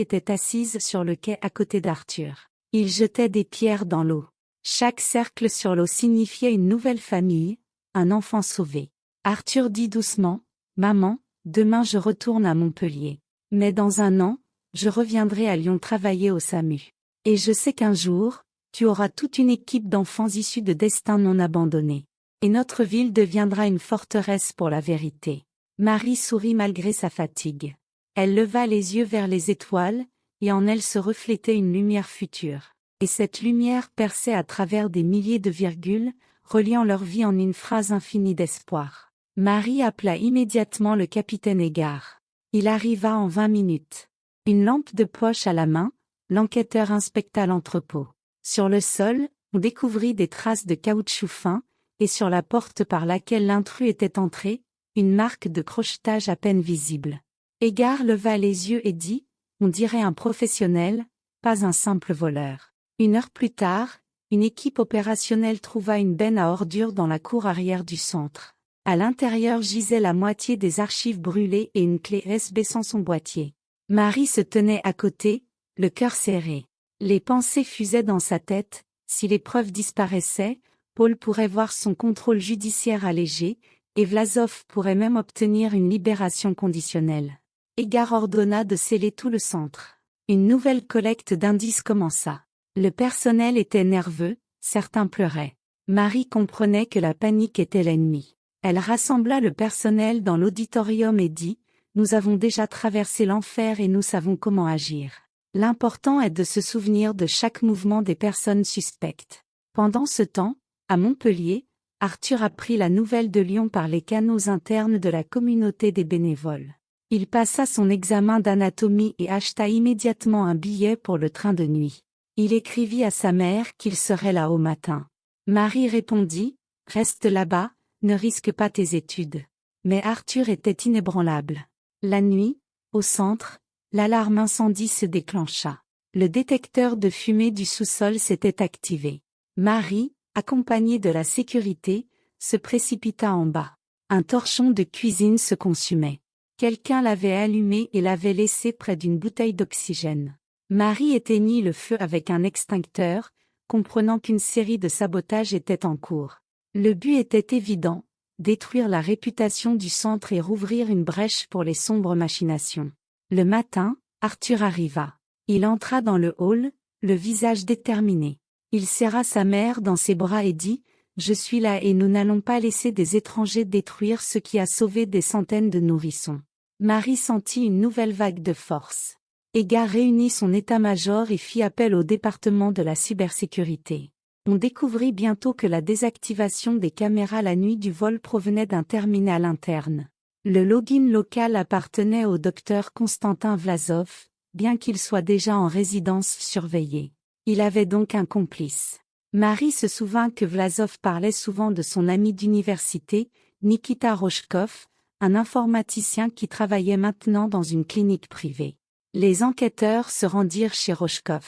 était assise sur le quai à côté d'Arthur. Il jetait des pierres dans l'eau. Chaque cercle sur l'eau signifiait une nouvelle famille, un enfant sauvé. Arthur dit doucement « Maman, demain je retourne à Montpellier. Mais dans un an, je reviendrai à Lyon travailler au SAMU. Et je sais qu'un jour, tu auras toute une équipe d'enfants issus de destins non abandonnés. Et notre ville deviendra une forteresse pour la vérité. » Marie sourit malgré sa fatigue. Elle leva les yeux vers les étoiles, et en elles se reflétait une lumière future. Et cette lumière perçait à travers des milliers de virgules, reliant leur vie en une phrase infinie d'espoir. Marie appela immédiatement le capitaine Égard. Il arriva en 20 minutes. Une lampe de poche à la main, l'enquêteur inspecta l'entrepôt. Sur le sol, on découvrit des traces de caoutchouc fin, et sur la porte par laquelle l'intrus était entré, une marque de crochetage à peine visible. Égard leva les yeux et dit « On dirait un professionnel, pas un simple voleur ». 1 heure plus tard, une équipe opérationnelle trouva une benne à ordures dans la cour arrière du centre. À l'intérieur gisait la moitié des archives brûlées et une clé USB sans son boîtier. Marie se tenait à côté, le cœur serré. Les pensées fusaient dans sa tête, si les preuves disparaissaient, Paul pourrait voir son contrôle judiciaire allégé, et Vlasov pourrait même obtenir une libération conditionnelle. Edgar ordonna de sceller tout le centre. Une nouvelle collecte d'indices commença. Le personnel était nerveux, certains pleuraient. Marie comprenait que la panique était l'ennemi. Elle rassembla le personnel dans l'auditorium et dit « Nous avons déjà traversé l'enfer et nous savons comment agir. L'important est de se souvenir de chaque mouvement des personnes suspectes. » Pendant ce temps, à Montpellier, Arthur apprit la nouvelle de Lyon par les canaux internes de la communauté des bénévoles. Il passa son examen d'anatomie et acheta immédiatement un billet pour le train de nuit. Il écrivit à sa mère qu'il serait là au matin. Marie répondit « Reste là-bas, ne risque pas tes études. » Mais Arthur était inébranlable. La nuit, au centre, l'alarme incendie se déclencha. Le détecteur de fumée du sous-sol s'était activé. Marie, accompagnée de la sécurité, se précipita en bas. Un torchon de cuisine se consumait. Quelqu'un l'avait allumé et l'avait laissé près d'une bouteille d'oxygène. Marie éteignit le feu avec un extincteur, comprenant qu'une série de sabotages était en cours. Le but était évident, détruire la réputation du centre et rouvrir une brèche pour les sombres machinations. Le matin, Arthur arriva. Il entra dans le hall, le visage déterminé. Il serra sa mère dans ses bras et dit « Je suis là et nous n'allons pas laisser des étrangers détruire ce qui a sauvé des centaines de nourrissons. » Marie sentit une nouvelle vague de force. Edgar réunit son état-major et fit appel au département de la cybersécurité. On découvrit bientôt que la désactivation des caméras la nuit du vol provenait d'un terminal interne. Le login local appartenait au docteur Konstantin Vlasov, bien qu'il soit déjà en résidence surveillée. Il avait donc un complice. Marie se souvint que Vlasov parlait souvent de son ami d'université, Nikita Rochkov, un informaticien qui travaillait maintenant dans une clinique privée. Les enquêteurs se rendirent chez Rochkov.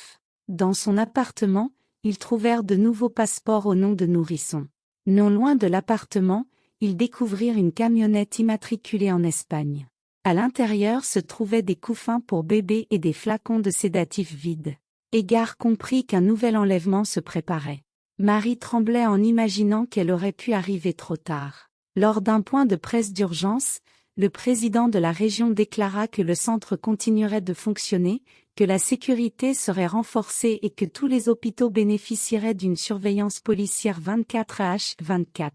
Dans son appartement, ils trouvèrent de nouveaux passeports au nom de nourrissons. Non loin de l'appartement, ils découvrirent une camionnette immatriculée en Espagne. À l'intérieur se trouvaient des couffins pour bébés et des flacons de sédatifs vides. Edgar comprit qu'un nouvel enlèvement se préparait. Marie tremblait en imaginant qu'elle aurait pu arriver trop tard. Lors d'un point de presse d'urgence, le président de la région déclara que le centre continuerait de fonctionner, que la sécurité serait renforcée et que tous les hôpitaux bénéficieraient d'une surveillance policière 24h24.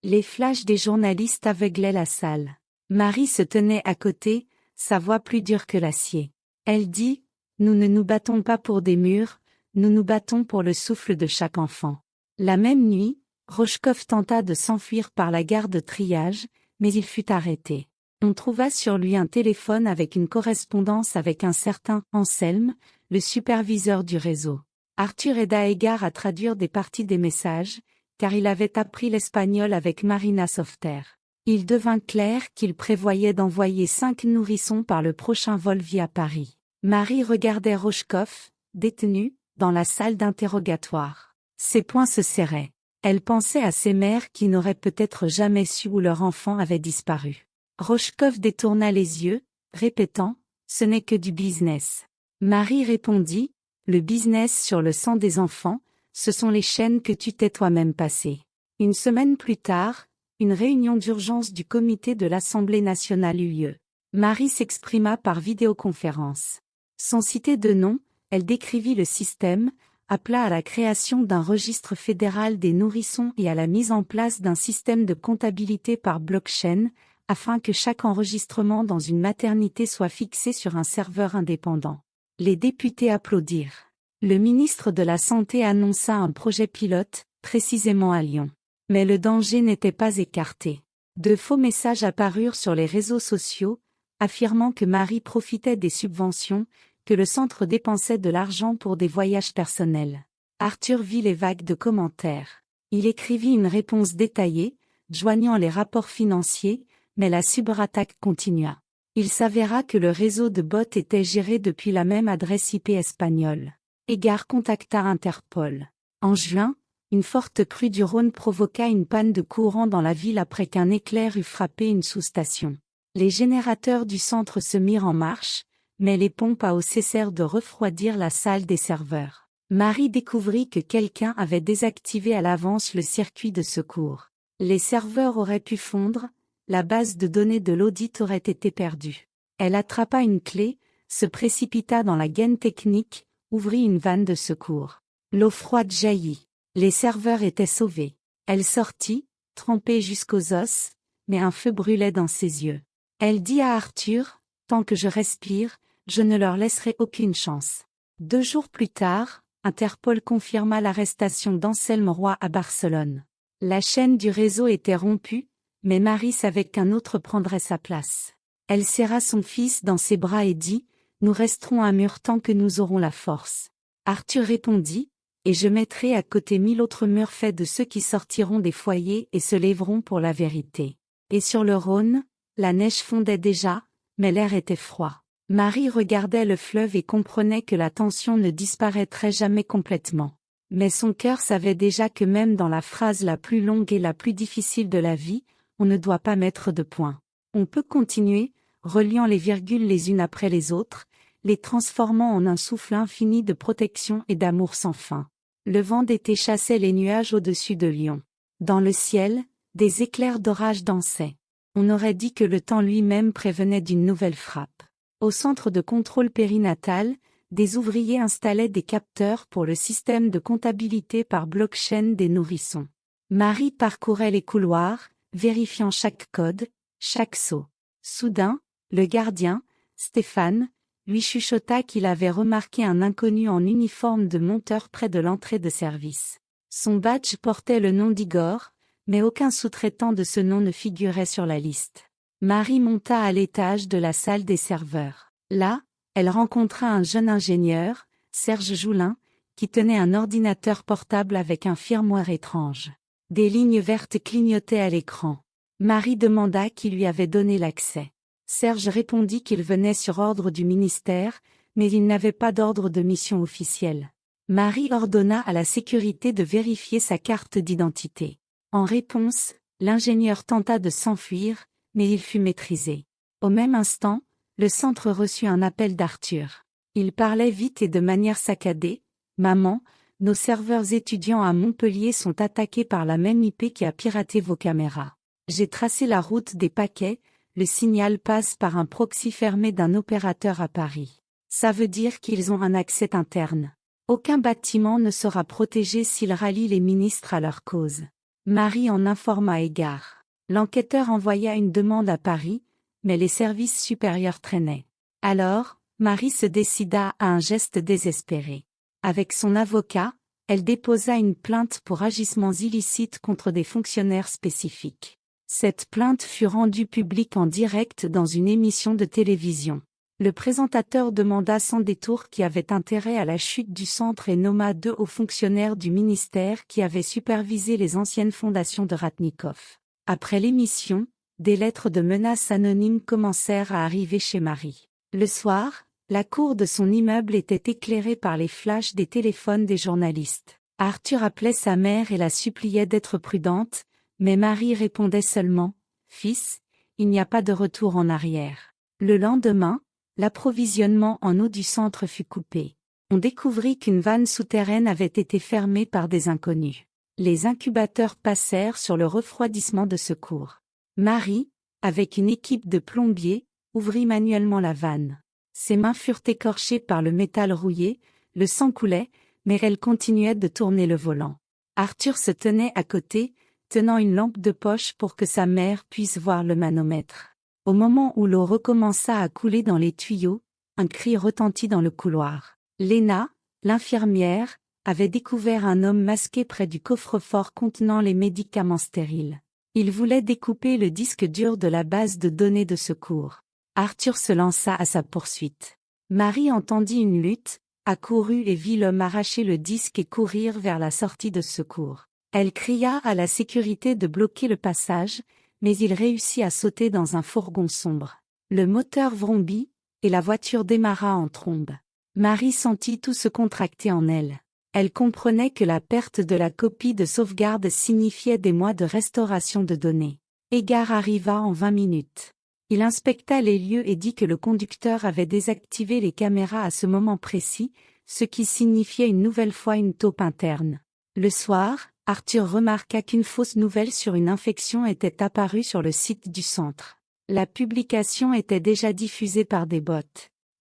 Les flashs des journalistes aveuglaient la salle. Marie se tenait à côté, sa voix plus dure que l'acier. Elle dit « Nous ne nous battons pas pour des murs, nous nous battons pour le souffle de chaque enfant. » La même nuit, Rochkov tenta de s'enfuir par la gare de triage, mais il fut arrêté. On trouva sur lui un téléphone avec une correspondance avec un certain Anselme, le superviseur du réseau. Arthur aida Edgar à traduire des parties des messages, car il avait appris l'espagnol avec Marina Softer. Il devint clair qu'il prévoyait d'envoyer 5 nourrissons par le prochain vol via Paris. Marie regardait Rochkov, détenu, dans la salle d'interrogatoire. Ses poings se serraient. Elle pensait à ces mères qui n'auraient peut-être jamais su où leur enfant avait disparu. Rochkov détourna les yeux, répétant « Ce n'est que du business ». Marie répondit « Le business sur le sang des enfants, ce sont les chaînes que tu t'es toi-même passées. » Une semaine plus tard, une réunion d'urgence du comité de l'Assemblée nationale eut lieu. Marie s'exprima par vidéoconférence. Sans citer de nom, elle décrivit le système, appela à la création d'un registre fédéral des nourrissons et à la mise en place d'un système de comptabilité par blockchain, afin que chaque enregistrement dans une maternité soit fixé sur un serveur indépendant. Les députés applaudirent. Le ministre de la Santé annonça un projet pilote, précisément à Lyon. Mais le danger n'était pas écarté. De faux messages apparurent sur les réseaux sociaux, affirmant que Marie profitait des subventions, que le centre dépensait de l'argent pour des voyages personnels. Arthur vit les vagues de commentaires. Il écrivit une réponse détaillée, joignant les rapports financiers, mais la cyberattaque continua. Il s'avéra que le réseau de bots était géré depuis la même adresse IP espagnole. Edgar contacta Interpol. En juin, une forte crue du Rhône provoqua une panne de courant dans la ville après qu'un éclair eut frappé une sous-station. Les générateurs du centre se mirent en marche, mais les pompes à eau cessèrent de refroidir la salle des serveurs. Marie découvrit que quelqu'un avait désactivé à l'avance le circuit de secours. Les serveurs auraient pu fondre, la base de données de l'audit aurait été perdue. Elle attrapa une clé, se précipita dans la gaine technique, ouvrit une vanne de secours. L'eau froide jaillit. Les serveurs étaient sauvés. Elle sortit, trempée jusqu'aux os, mais un feu brûlait dans ses yeux. Elle dit à Arthur, « Tant que je respire, je ne leur laisserai aucune chance. » 2 jours plus tard, Interpol confirma l'arrestation d'Anselme Roy à Barcelone. La chaîne du réseau était rompue, mais Marie savait qu'un autre prendrait sa place. Elle serra son fils dans ses bras et dit, « Nous resterons un mur tant que nous aurons la force. » Arthur répondit, « Et je mettrai à côté 1000 autres murs faits de ceux qui sortiront des foyers et se lèveront pour la vérité. » Et sur le Rhône, la neige fondait déjà, mais l'air était froid. Marie regardait le fleuve et comprenait que la tension ne disparaîtrait jamais complètement. Mais son cœur savait déjà que même dans la phrase la plus longue et la plus difficile de la vie, on ne doit pas mettre de point. On peut continuer, reliant les virgules les unes après les autres, les transformant en un souffle infini de protection et d'amour sans fin. Le vent d'été chassait les nuages au-dessus de Lyon. Dans le ciel, des éclairs d'orage dansaient. On aurait dit que le temps lui-même prévenait d'une nouvelle frappe. Au centre de contrôle périnatal, des ouvriers installaient des capteurs pour le système de comptabilité par blockchain des nourrissons. Marie parcourait les couloirs, vérifiant chaque code, chaque sceau. Soudain, le gardien, Stéphane, lui chuchota qu'il avait remarqué un inconnu en uniforme de monteur près de l'entrée de service. Son badge portait le nom d'Igor, mais aucun sous-traitant de ce nom ne figurait sur la liste. Marie monta à l'étage de la salle des serveurs. Là, elle rencontra un jeune ingénieur, Serge Joulin, qui tenait un ordinateur portable avec un firmware étrange. Des lignes vertes clignotaient à l'écran. Marie demanda qui lui avait donné l'accès. Serge répondit qu'il venait sur ordre du ministère, mais il n'avait pas d'ordre de mission officielle. Marie ordonna à la sécurité de vérifier sa carte d'identité. En réponse, l'ingénieur tenta de s'enfuir, mais il fut maîtrisé. Au même instant, le centre reçut un appel d'Arthur. Il parlait vite et de manière saccadée. « Maman, nos serveurs étudiants à Montpellier sont attaqués par la même IP qui a piraté vos caméras. J'ai tracé la route des paquets, le signal passe par un proxy fermé d'un opérateur à Paris. Ça veut dire qu'ils ont un accès interne. Aucun bâtiment ne sera protégé s'ils rallient les ministres à leur cause. » Marie en informa égard. L'enquêteur envoya une demande à Paris, mais les services supérieurs traînaient. Alors, Marie se décida à un geste désespéré. Avec son avocat, elle déposa une plainte pour agissements illicites contre des fonctionnaires spécifiques. Cette plainte fut rendue publique en direct dans une émission de télévision. Le présentateur demanda sans détour qui avait intérêt à la chute du centre et nomma 2 hauts fonctionnaires du ministère qui avaient supervisé les anciennes fondations de Ratnikov. Après l'émission, des lettres de menaces anonymes commencèrent à arriver chez Marie. Le soir, la cour de son immeuble était éclairée par les flashs des téléphones des journalistes. Arthur appelait sa mère et la suppliait d'être prudente, mais Marie répondait seulement « Fils, il n'y a pas de retour en arrière. » Le lendemain, l'approvisionnement en eau du centre fut coupé. On découvrit qu'une vanne souterraine avait été fermée par des inconnus. Les incubateurs passèrent sur le refroidissement de secours. Marie, avec une équipe de plombiers, ouvrit manuellement la vanne. Ses mains furent écorchées par le métal rouillé, le sang coulait, mais elle continuait de tourner le volant. Arthur se tenait à côté, tenant une lampe de poche pour que sa mère puisse voir le manomètre. Au moment où l'eau recommença à couler dans les tuyaux, un cri retentit dans le couloir. Léna, l'infirmière, avait découvert un homme masqué près du coffre-fort contenant les médicaments stériles. Il voulait découper le disque dur de la base de données de secours. Arthur se lança à sa poursuite. Marie entendit une lutte, accourut et vit l'homme arracher le disque et courir vers la sortie de secours. Elle cria à la sécurité de bloquer le passage, mais il réussit à sauter dans un fourgon sombre. Le moteur vrombit, et la voiture démarra en trombe. Marie sentit tout se contracter en elle. Elle comprenait que la perte de la copie de sauvegarde signifiait des mois de restauration de données. Edgar arriva en 20 minutes. Il inspecta les lieux et dit que le conducteur avait désactivé les caméras à ce moment précis, ce qui signifiait une nouvelle fois une taupe interne. Le soir, Arthur remarqua qu'une fausse nouvelle sur une infection était apparue sur le site du centre. La publication était déjà diffusée par des bots.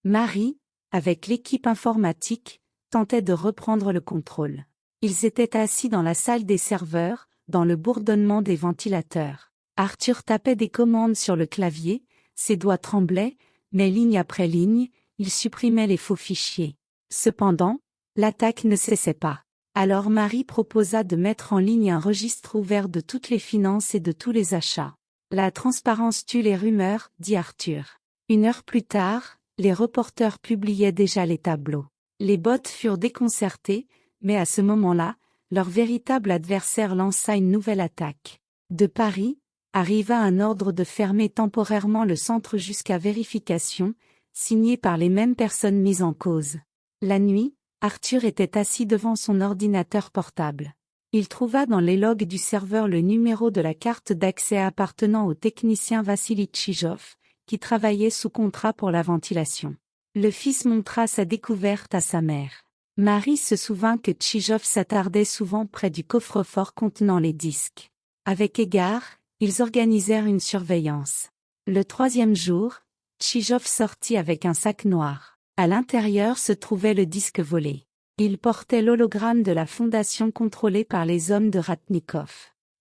Marie, avec l'équipe informatique, tentait de reprendre le contrôle. Ils étaient assis dans la salle des serveurs, dans le bourdonnement des ventilateurs. Arthur tapait des commandes sur le clavier, ses doigts tremblaient, mais ligne après ligne, il supprimait les faux fichiers. Cependant, l'attaque ne cessait pas. Alors Marie proposa de mettre en ligne un registre ouvert de toutes les finances et de tous les achats. La transparence tue les rumeurs, dit Arthur. 1 heure plus tard, les reporters publiaient déjà les tableaux. Les bots furent déconcertés, mais à ce moment-là, leur véritable adversaire lança une nouvelle attaque. De Paris, arriva un ordre de fermer temporairement le centre jusqu'à vérification, signé par les mêmes personnes mises en cause. La nuit, Arthur était assis devant son ordinateur portable. Il trouva dans les logs du serveur le numéro de la carte d'accès appartenant au technicien Vassili Tchijov, qui travaillait sous contrat pour la ventilation. Le fils montra sa découverte à sa mère. Marie se souvint que Tchijov s'attardait souvent près du coffre-fort contenant les disques. Avec Edgar, ils organisèrent une surveillance. Le 3e jour, Tchijov sortit avec un sac noir. À l'intérieur se trouvait le disque volé. Il portait l'hologramme de la fondation contrôlée par les hommes de Ratnikov.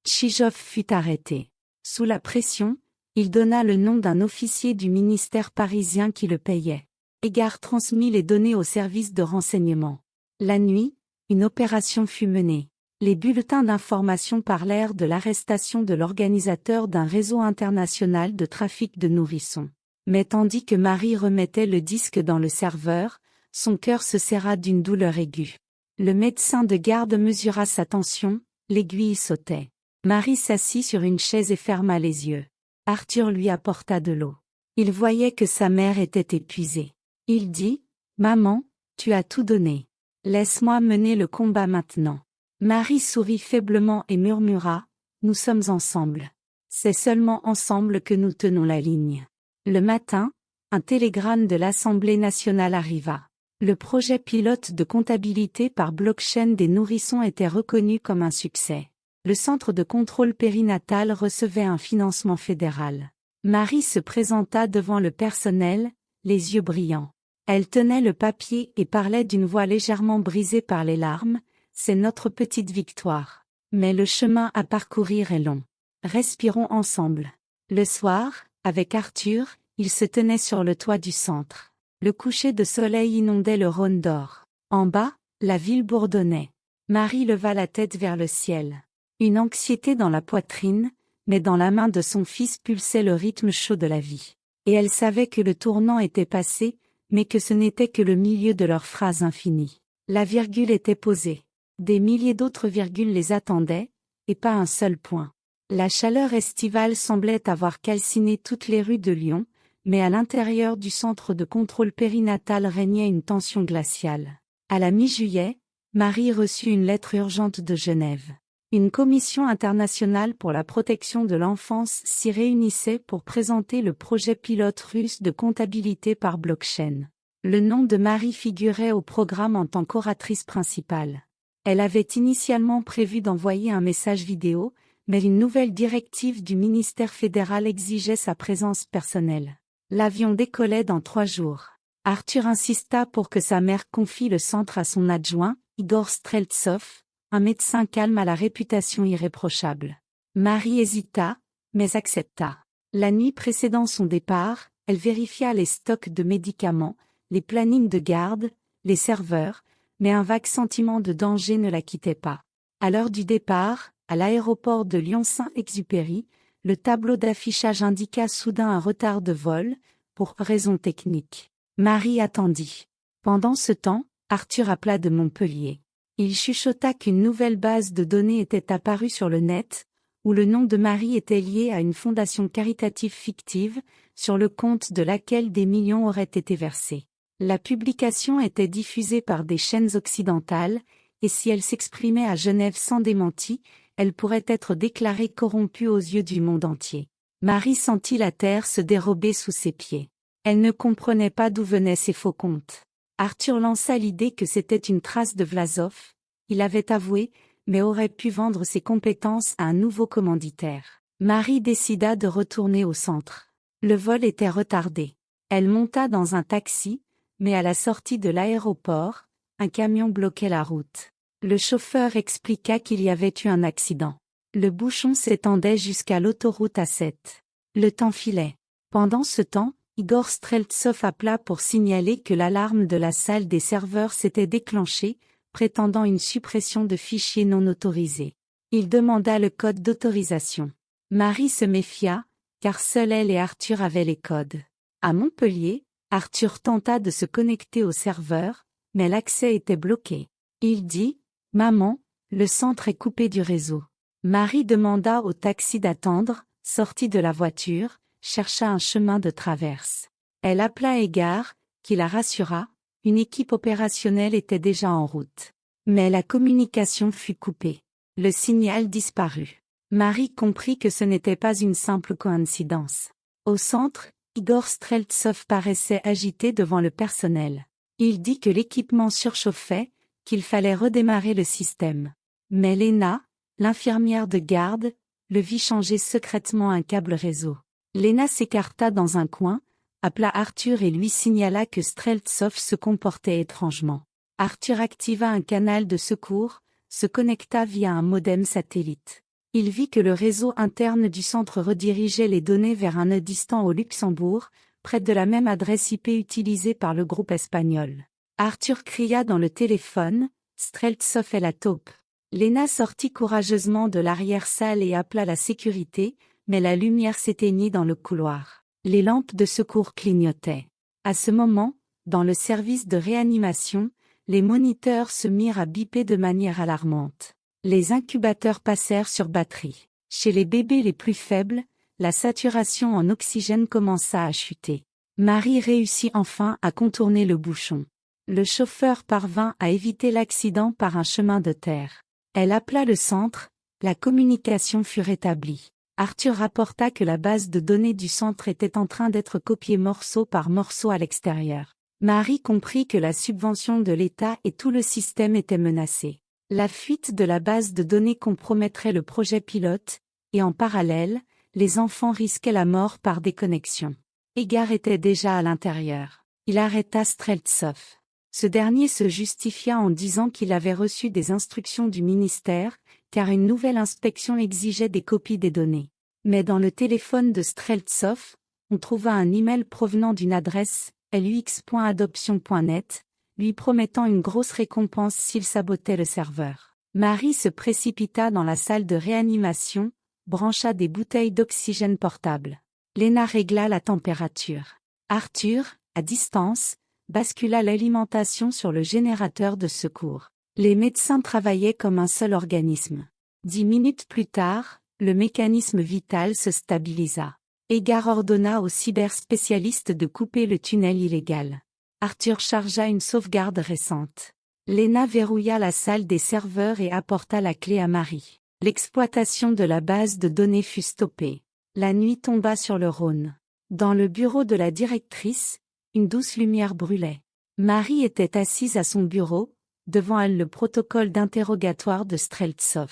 Tchijov fut arrêté. Sous la pression, il donna le nom d'un officier du ministère parisien qui le payait. Edgar transmit les données au service de renseignement. La nuit, une opération fut menée. Les bulletins d'information parlèrent de l'arrestation de l'organisateur d'un réseau international de trafic de nourrissons. Mais tandis que Marie remettait le disque dans le serveur, son cœur se serra d'une douleur aiguë. Le médecin de garde mesura sa tension, l'aiguille sautait. Marie s'assit sur une chaise et ferma les yeux. Arthur lui apporta de l'eau. Il voyait que sa mère était épuisée. Il dit, « Maman, tu as tout donné. Laisse-moi mener le combat maintenant. » Marie sourit faiblement et murmura, « Nous sommes ensemble. C'est seulement ensemble que nous tenons la ligne. » Le matin, un télégramme de l'Assemblée nationale arriva. Le projet pilote de comptabilité par blockchain des nourrissons était reconnu comme un succès. Le centre de contrôle périnatal recevait un financement fédéral. Marie se présenta devant le personnel, les yeux brillants. Elle tenait le papier et parlait d'une voix légèrement brisée par les larmes, « C'est notre petite victoire. Mais le chemin à parcourir est long. Respirons ensemble. » Le soir, avec Arthur, ils se tenaient sur le toit du centre. Le coucher de soleil inondait le Rhône d'or. En bas, la ville bourdonnait. Marie leva la tête vers le ciel. Une anxiété dans la poitrine, mais dans la main de son fils pulsait le rythme chaud de la vie. Et elle savait que le tournant était passé, mais que ce n'était que le milieu de leur phrase infinie. La virgule était posée. Des milliers d'autres virgules les attendaient, et pas un seul point. La chaleur estivale semblait avoir calciné toutes les rues de Lyon, mais à l'intérieur du centre de contrôle périnatal régnait une tension glaciale. À la mi-juillet, Marie reçut une lettre urgente de Genève. Une commission internationale pour la protection de l'enfance s'y réunissait pour présenter le projet pilote russe de comptabilité par blockchain. Le nom de Marie figurait au programme en tant qu'oratrice principale. Elle avait initialement prévu d'envoyer un message vidéo, mais une nouvelle directive du ministère fédéral exigeait sa présence personnelle. L'avion décollait dans 3 jours. Arthur insista pour que sa mère confie le centre à son adjoint, Igor Streltsov, un médecin calme à la réputation irréprochable. Marie hésita, mais accepta. La nuit précédant son départ, elle vérifia les stocks de médicaments, les plannings de garde, les serveurs, mais un vague sentiment de danger ne la quittait pas. À l'heure du départ, à l'aéroport de Lyon-Saint-Exupéry, le tableau d'affichage indiqua soudain un retard de vol, pour raison technique. Marie attendit. Pendant ce temps, Arthur appela de Montpellier. Il chuchota qu'une nouvelle base de données était apparue sur le net, où le nom de Marie était lié à une fondation caritative fictive, sur le compte de laquelle des millions auraient été versés. La publication était diffusée par des chaînes occidentales, et si elle s'exprimait à Genève sans démenti, elle pourrait être déclarée corrompue aux yeux du monde entier. Marie sentit la terre se dérober sous ses pieds. Elle ne comprenait pas d'où venaient ces faux comptes. Arthur lança l'idée que c'était une trace de Vlasov. Il avait avoué, mais aurait pu vendre ses compétences à un nouveau commanditaire. Marie décida de retourner au centre. Le vol était retardé. Elle monta dans un taxi, mais à la sortie de l'aéroport, un camion bloquait la route. Le chauffeur expliqua qu'il y avait eu un accident. Le bouchon s'étendait jusqu'à l'autoroute A7. Le temps filait. Pendant ce temps, Igor Streltsov appela pour signaler que l'alarme de la salle des serveurs s'était déclenchée, prétendant une suppression de fichiers non autorisés. Il demanda le code d'autorisation. Marie se méfia, car seule elle et Arthur avaient les codes. À Montpellier, Arthur tenta de se connecter au serveur, mais l'accès était bloqué. Il dit « Maman, le centre est coupé du réseau ». Marie demanda au taxi d'attendre, sortit de la voiture, chercha un chemin de traverse. Elle appela Edgar, qui la rassura, une équipe opérationnelle était déjà en route. Mais la communication fut coupée. Le signal disparut. Marie comprit que ce n'était pas une simple coïncidence. Au centre, Igor Streltsov paraissait agité devant le personnel. Il dit que l'équipement surchauffait, qu'il fallait redémarrer le système. Mais Lena, l'infirmière de garde, le vit changer secrètement un câble réseau. Lena s'écarta dans un coin, appela Arthur et lui signala que Streltsov se comportait étrangement. Arthur activa un canal de secours, se connecta via un modem satellite. Il vit que le réseau interne du centre redirigeait les données vers un nœud distant au Luxembourg, près de la même adresse IP utilisée par le groupe espagnol. Arthur cria dans le téléphone, « Streltsov est la taupe ». Lena sortit courageusement de l'arrière-salle et appela la sécurité, mais la lumière s'éteignit dans le couloir. Les lampes de secours clignotaient. À ce moment, dans le service de réanimation, les moniteurs se mirent à biper de manière alarmante. Les incubateurs passèrent sur batterie. Chez les bébés les plus faibles, la saturation en oxygène commença à chuter. Marie réussit enfin à contourner le bouchon. Le chauffeur parvint à éviter l'accident par un chemin de terre. Elle appela le centre, la communication fut rétablie. Arthur rapporta que la base de données du centre était en train d'être copiée morceau par morceau à l'extérieur. Marie comprit que la subvention de l'État et tout le système étaient menacés. La fuite de la base de données compromettrait le projet pilote, et en parallèle, les enfants risquaient la mort par déconnexion. Edgar était déjà à l'intérieur. Il arrêta Streltsov. Ce dernier se justifia en disant qu'il avait reçu des instructions du ministère, car une nouvelle inspection exigeait des copies des données. Mais dans le téléphone de Streltsov, on trouva un email provenant d'une adresse lux.adoption.net, lui promettant une grosse récompense s'il sabotait le serveur. Marie se précipita dans la salle de réanimation, brancha des bouteilles d'oxygène portable. Lena régla la température. Arthur, à distance, bascula l'alimentation sur le générateur de secours. Les médecins travaillaient comme un seul organisme. 10 minutes plus tard, le mécanisme vital se stabilisa. Edgar ordonna au cyberspécialiste de couper le tunnel illégal. Arthur chargea une sauvegarde récente. Lena verrouilla la salle des serveurs et apporta la clé à Marie. L'exploitation de la base de données fut stoppée. La nuit tomba sur le Rhône. Dans le bureau de la directrice, une douce lumière brûlait. Marie était assise à son bureau, devant elle le protocole d'interrogatoire de Streltsov.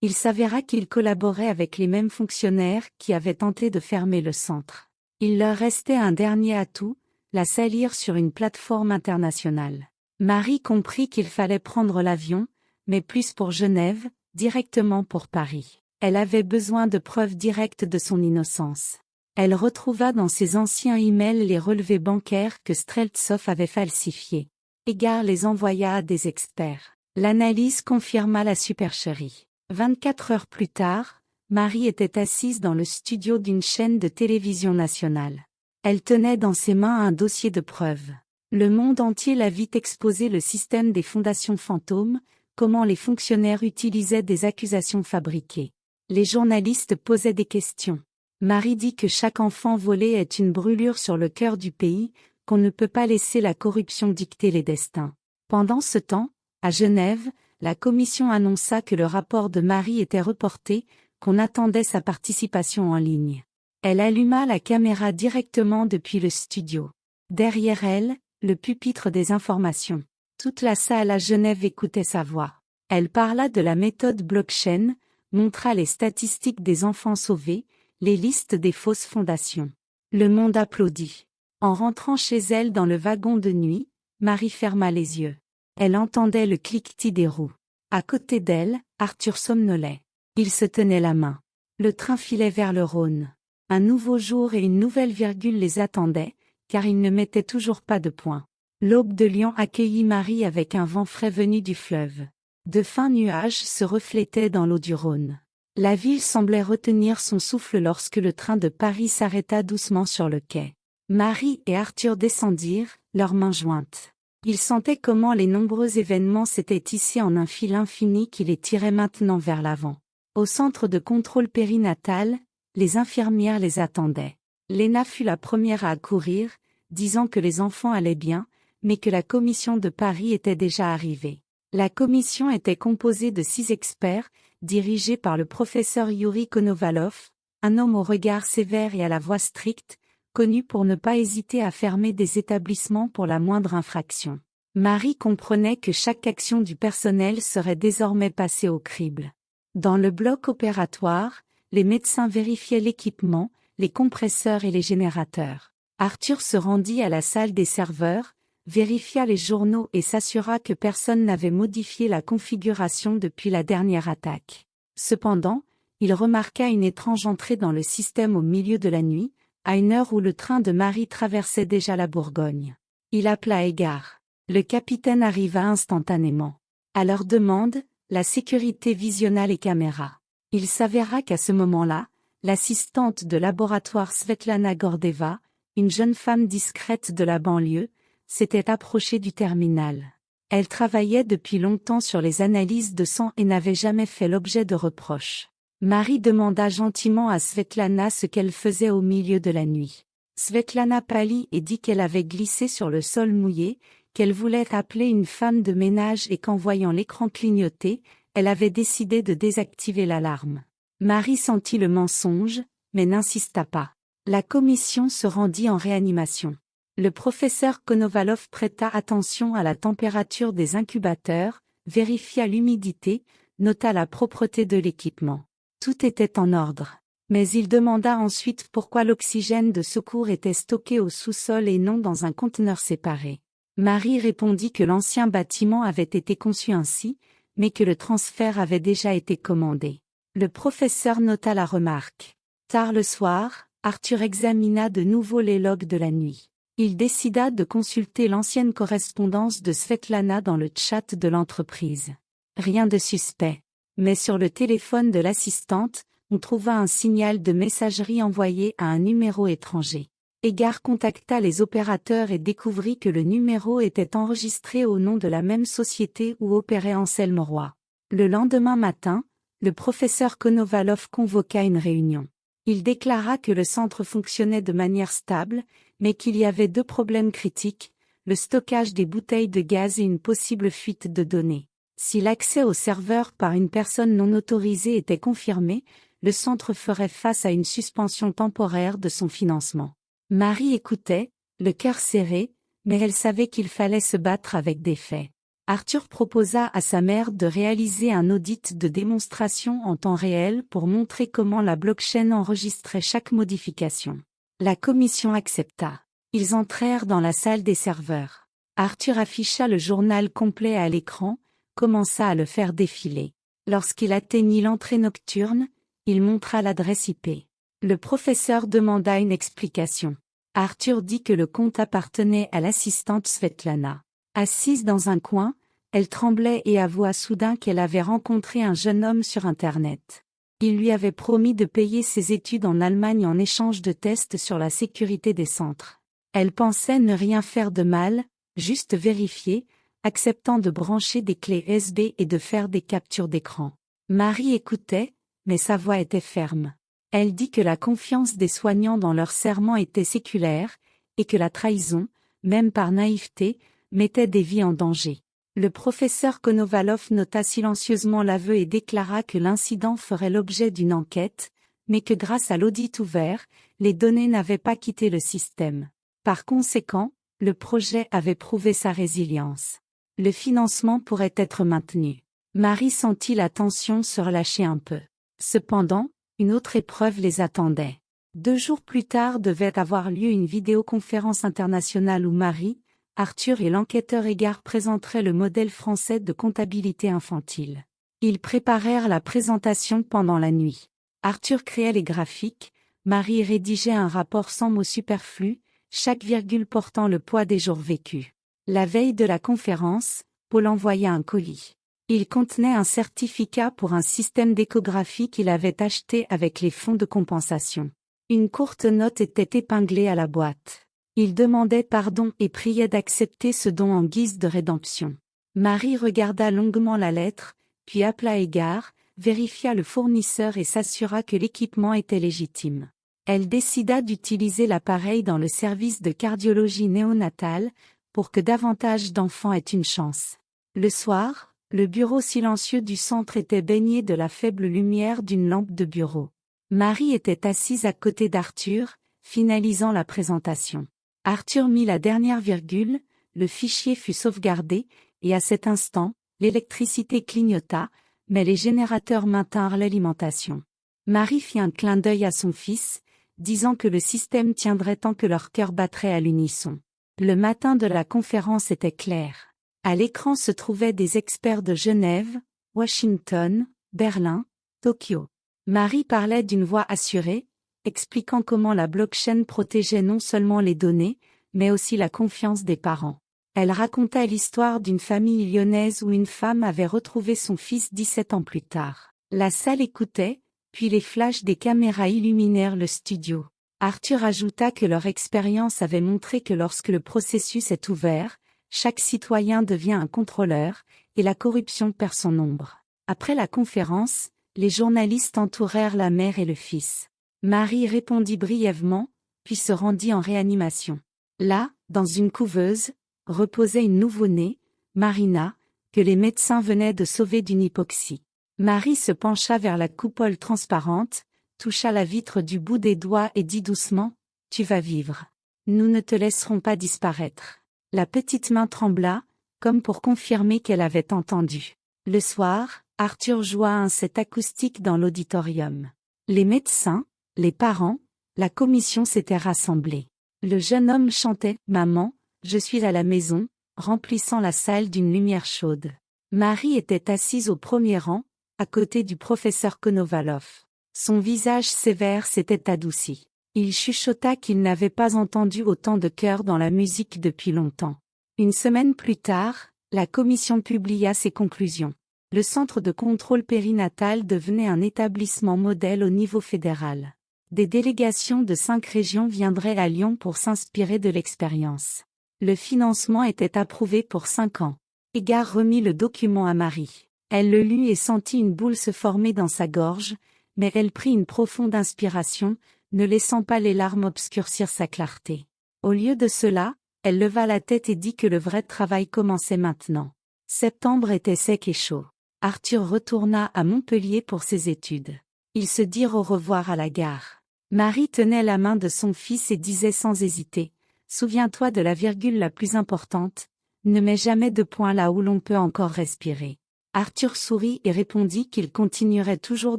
Il s'avéra qu'il collaborait avec les mêmes fonctionnaires qui avaient tenté de fermer le centre. Il leur restait un dernier atout, la salir sur une plateforme internationale. Marie comprit qu'il fallait prendre l'avion, mais plus pour Genève, directement pour Paris. Elle avait besoin de preuves directes de son innocence. Elle retrouva dans ses anciens emails les relevés bancaires que Streltsov avait falsifiés. Edgar les envoya à des experts. L'analyse confirma la supercherie. 24 heures plus tard, Marie était assise dans le studio d'une chaîne de télévision nationale. Elle tenait dans ses mains un dossier de preuves. Le monde entier la vit exposer le système des fondations fantômes, comment les fonctionnaires utilisaient des accusations fabriquées. Les journalistes posaient des questions. Marie dit que chaque enfant volé est une brûlure sur le cœur du pays, qu'on ne peut pas laisser la corruption dicter les destins. Pendant ce temps, à Genève, la commission annonça que le rapport de Marie était reporté, qu'on attendait sa participation en ligne. Elle alluma la caméra directement depuis le studio. Derrière elle, le pupitre des informations. Toute la salle à Genève écoutait sa voix. Elle parla de la méthode blockchain, montra les statistiques des enfants sauvés, les listes des fausses fondations. Le monde applaudit. En rentrant chez elle dans le wagon de nuit, Marie ferma les yeux. Elle entendait le cliquetis des roues. À côté d'elle, Arthur somnolait. Il se tenait la main. Le train filait vers le Rhône. Un nouveau jour et une nouvelle virgule les attendaient, car il ne mettait toujours pas de point. L'aube de Lyon accueillit Marie avec un vent frais venu du fleuve. De fins nuages se reflétaient dans l'eau du Rhône. La ville semblait retenir son souffle lorsque le train de Paris s'arrêta doucement sur le quai. Marie et Arthur descendirent, leurs mains jointes. Ils sentaient comment les nombreux événements s'étaient tissés en un fil infini qui les tirait maintenant vers l'avant. Au centre de contrôle périnatal, les infirmières les attendaient. Léna fut la première à accourir, disant que les enfants allaient bien, mais que la commission de Paris était déjà arrivée. La commission était composée de 6 experts, dirigés par le professeur Yuri Konovalov, un homme au regard sévère et à la voix stricte, connu pour ne pas hésiter à fermer des établissements pour la moindre infraction. Marie comprenait que chaque action du personnel serait désormais passée au crible. Dans le bloc opératoire, les médecins vérifiaient l'équipement, les compresseurs et les générateurs. Arthur se rendit à la salle des serveurs, vérifia les journaux et s'assura que personne n'avait modifié la configuration depuis la dernière attaque. Cependant, il remarqua une étrange entrée dans le système au milieu de la nuit, à une heure où le train de Marie traversait déjà la Bourgogne. Il appela Égard. Le capitaine arriva instantanément. À leur demande, la sécurité visionna les caméras. Il s'avéra qu'à ce moment-là, l'assistante de laboratoire Svetlana Gordeva, une jeune femme discrète de la banlieue, s'était approchée du terminal. Elle travaillait depuis longtemps sur les analyses de sang et n'avait jamais fait l'objet de reproches. Marie demanda gentiment à Svetlana ce qu'elle faisait au milieu de la nuit. Svetlana pâlit et dit qu'elle avait glissé sur le sol mouillé, qu'elle voulait appeler une femme de ménage et qu'en voyant l'écran clignoter, elle avait décidé de désactiver l'alarme. Marie sentit le mensonge, mais n'insista pas. La commission se rendit en réanimation. Le professeur Konovalov prêta attention à la température des incubateurs, vérifia l'humidité, nota la propreté de l'équipement. Tout était en ordre. Mais il demanda ensuite pourquoi l'oxygène de secours était stocké au sous-sol et non dans un conteneur séparé. Marie répondit que l'ancien bâtiment avait été conçu ainsi, mais que le transfert avait déjà été commandé. Le professeur nota la remarque. Tard le soir, Arthur examina de nouveau les logs de la nuit. Il décida de consulter l'ancienne correspondance de Svetlana dans le chat de l'entreprise. Rien de suspect. Mais sur le téléphone de l'assistante, on trouva un signal de messagerie envoyé à un numéro étranger. Égard contacta les opérateurs et découvrit que le numéro était enregistré au nom de la même société où opérait Anselme Roy. Le lendemain matin, le professeur Konovalov convoqua une réunion. Il déclara que le centre fonctionnait de manière stable, mais qu'il y avait 2 problèmes critiques, le stockage des bouteilles de gaz et une possible fuite de données. Si l'accès au serveur par une personne non autorisée était confirmé, le centre ferait face à une suspension temporaire de son financement. Marie écoutait, le cœur serré, mais elle savait qu'il fallait se battre avec des faits. Arthur proposa à sa mère de réaliser un audit de démonstration en temps réel pour montrer comment la blockchain enregistrait chaque modification. La commission accepta. Ils entrèrent dans la salle des serveurs. Arthur afficha le journal complet à l'écran, commença à le faire défiler. Lorsqu'il atteignit l'entrée nocturne, il montra l'adresse IP. Le professeur demanda une explication. Arthur dit que le compte appartenait à l'assistante Svetlana. Assise dans un coin, elle tremblait et avoua soudain qu'elle avait rencontré un jeune homme sur Internet. Il lui avait promis de payer ses études en Allemagne en échange de tests sur la sécurité des centres. Elle pensait ne rien faire de mal, juste vérifier, acceptant de brancher des clés USB et de faire des captures d'écran. Marie écoutait, mais sa voix était ferme. Elle dit que la confiance des soignants dans leur serment était séculaire, et que la trahison, même par naïveté, mettait des vies en danger. Le professeur Konovalov nota silencieusement l'aveu et déclara que l'incident ferait l'objet d'une enquête, mais que grâce à l'audit ouvert, les données n'avaient pas quitté le système. Par conséquent, le projet avait prouvé sa résilience. Le financement pourrait être maintenu. Marie sentit la tension se relâcher un peu. Cependant, une autre épreuve les attendait. 2 jours plus tard devait avoir lieu une vidéoconférence internationale où Marie, Arthur et l'enquêteur Égard présenteraient le modèle français de comptabilité infantile. Ils préparèrent la présentation pendant la nuit. Arthur créait les graphiques, Marie rédigeait un rapport sans mots superflus, chaque virgule portant le poids des jours vécus. La veille de la conférence, Paul envoya un colis. Il contenait un certificat pour un système d'échographie qu'il avait acheté avec les fonds de compensation. Une courte note était épinglée à la boîte. Il demandait pardon et priait d'accepter ce don en guise de rédemption. Marie regarda longuement la lettre, puis appela Égard, vérifia le fournisseur et s'assura que l'équipement était légitime. Elle décida d'utiliser l'appareil dans le service de cardiologie néonatale, pour que davantage d'enfants aient une chance. Le soir, le bureau silencieux du centre était baigné de la faible lumière d'une lampe de bureau. Marie était assise à côté d'Arthur, finalisant la présentation. Arthur mit la dernière virgule, le fichier fut sauvegardé, et à cet instant, l'électricité clignota, mais les générateurs maintinrent l'alimentation. Marie fit un clin d'œil à son fils, disant que le système tiendrait tant que leur cœur battrait à l'unisson. Le matin de la conférence était clair. À l'écran se trouvaient des experts de Genève, Washington, Berlin, Tokyo. Marie parlait d'une voix assurée, expliquant comment la blockchain protégeait non seulement les données, mais aussi la confiance des parents. Elle raconta l'histoire d'une famille lyonnaise où une femme avait retrouvé son fils 17 ans plus tard. La salle écoutait, puis les flashs des caméras illuminèrent le studio. Arthur ajouta que leur expérience avait montré que lorsque le processus est ouvert, chaque citoyen devient un contrôleur, et la corruption perd son ombre. Après la conférence, les journalistes entourèrent la mère et le fils. Marie répondit brièvement, puis se rendit en réanimation. Là, dans une couveuse, reposait une nouveau-née, Marina, que les médecins venaient de sauver d'une hypoxie. Marie se pencha vers la coupole transparente, toucha la vitre du bout des doigts et dit doucement, « Tu vas vivre. Nous ne te laisserons pas disparaître. » La petite main trembla, comme pour confirmer qu'elle avait entendu. Le soir, Arthur joua un set acoustique dans l'auditorium. Les médecins, les parents, la commission s'étaient rassemblés. Le jeune homme chantait « Maman, je suis à la maison », remplissant la salle d'une lumière chaude. Marie était assise au premier rang, à côté du professeur Konovalov. Son visage sévère s'était adouci. Il chuchota qu'il n'avait pas entendu autant de cœur dans la musique depuis longtemps. Une semaine plus tard, la commission publia ses conclusions. Le centre de contrôle périnatal devenait un établissement modèle au niveau fédéral. Des délégations de 5 régions viendraient à Lyon pour s'inspirer de l'expérience. Le financement était approuvé pour 5 ans. Égard remit le document à Marie. Elle le lut et sentit une boule se former dans sa gorge, mais elle prit une profonde inspiration, ne laissant pas les larmes obscurcir sa clarté. Au lieu de cela, elle leva la tête et dit que le vrai travail commençait maintenant. Septembre était sec et chaud. Arthur retourna à Montpellier pour ses études. Ils se dirent au revoir à la gare. Marie tenait la main de son fils et disait sans hésiter, « Souviens-toi de la virgule la plus importante, ne mets jamais de point là où l'on peut encore respirer. » Arthur sourit et répondit qu'il continuerait toujours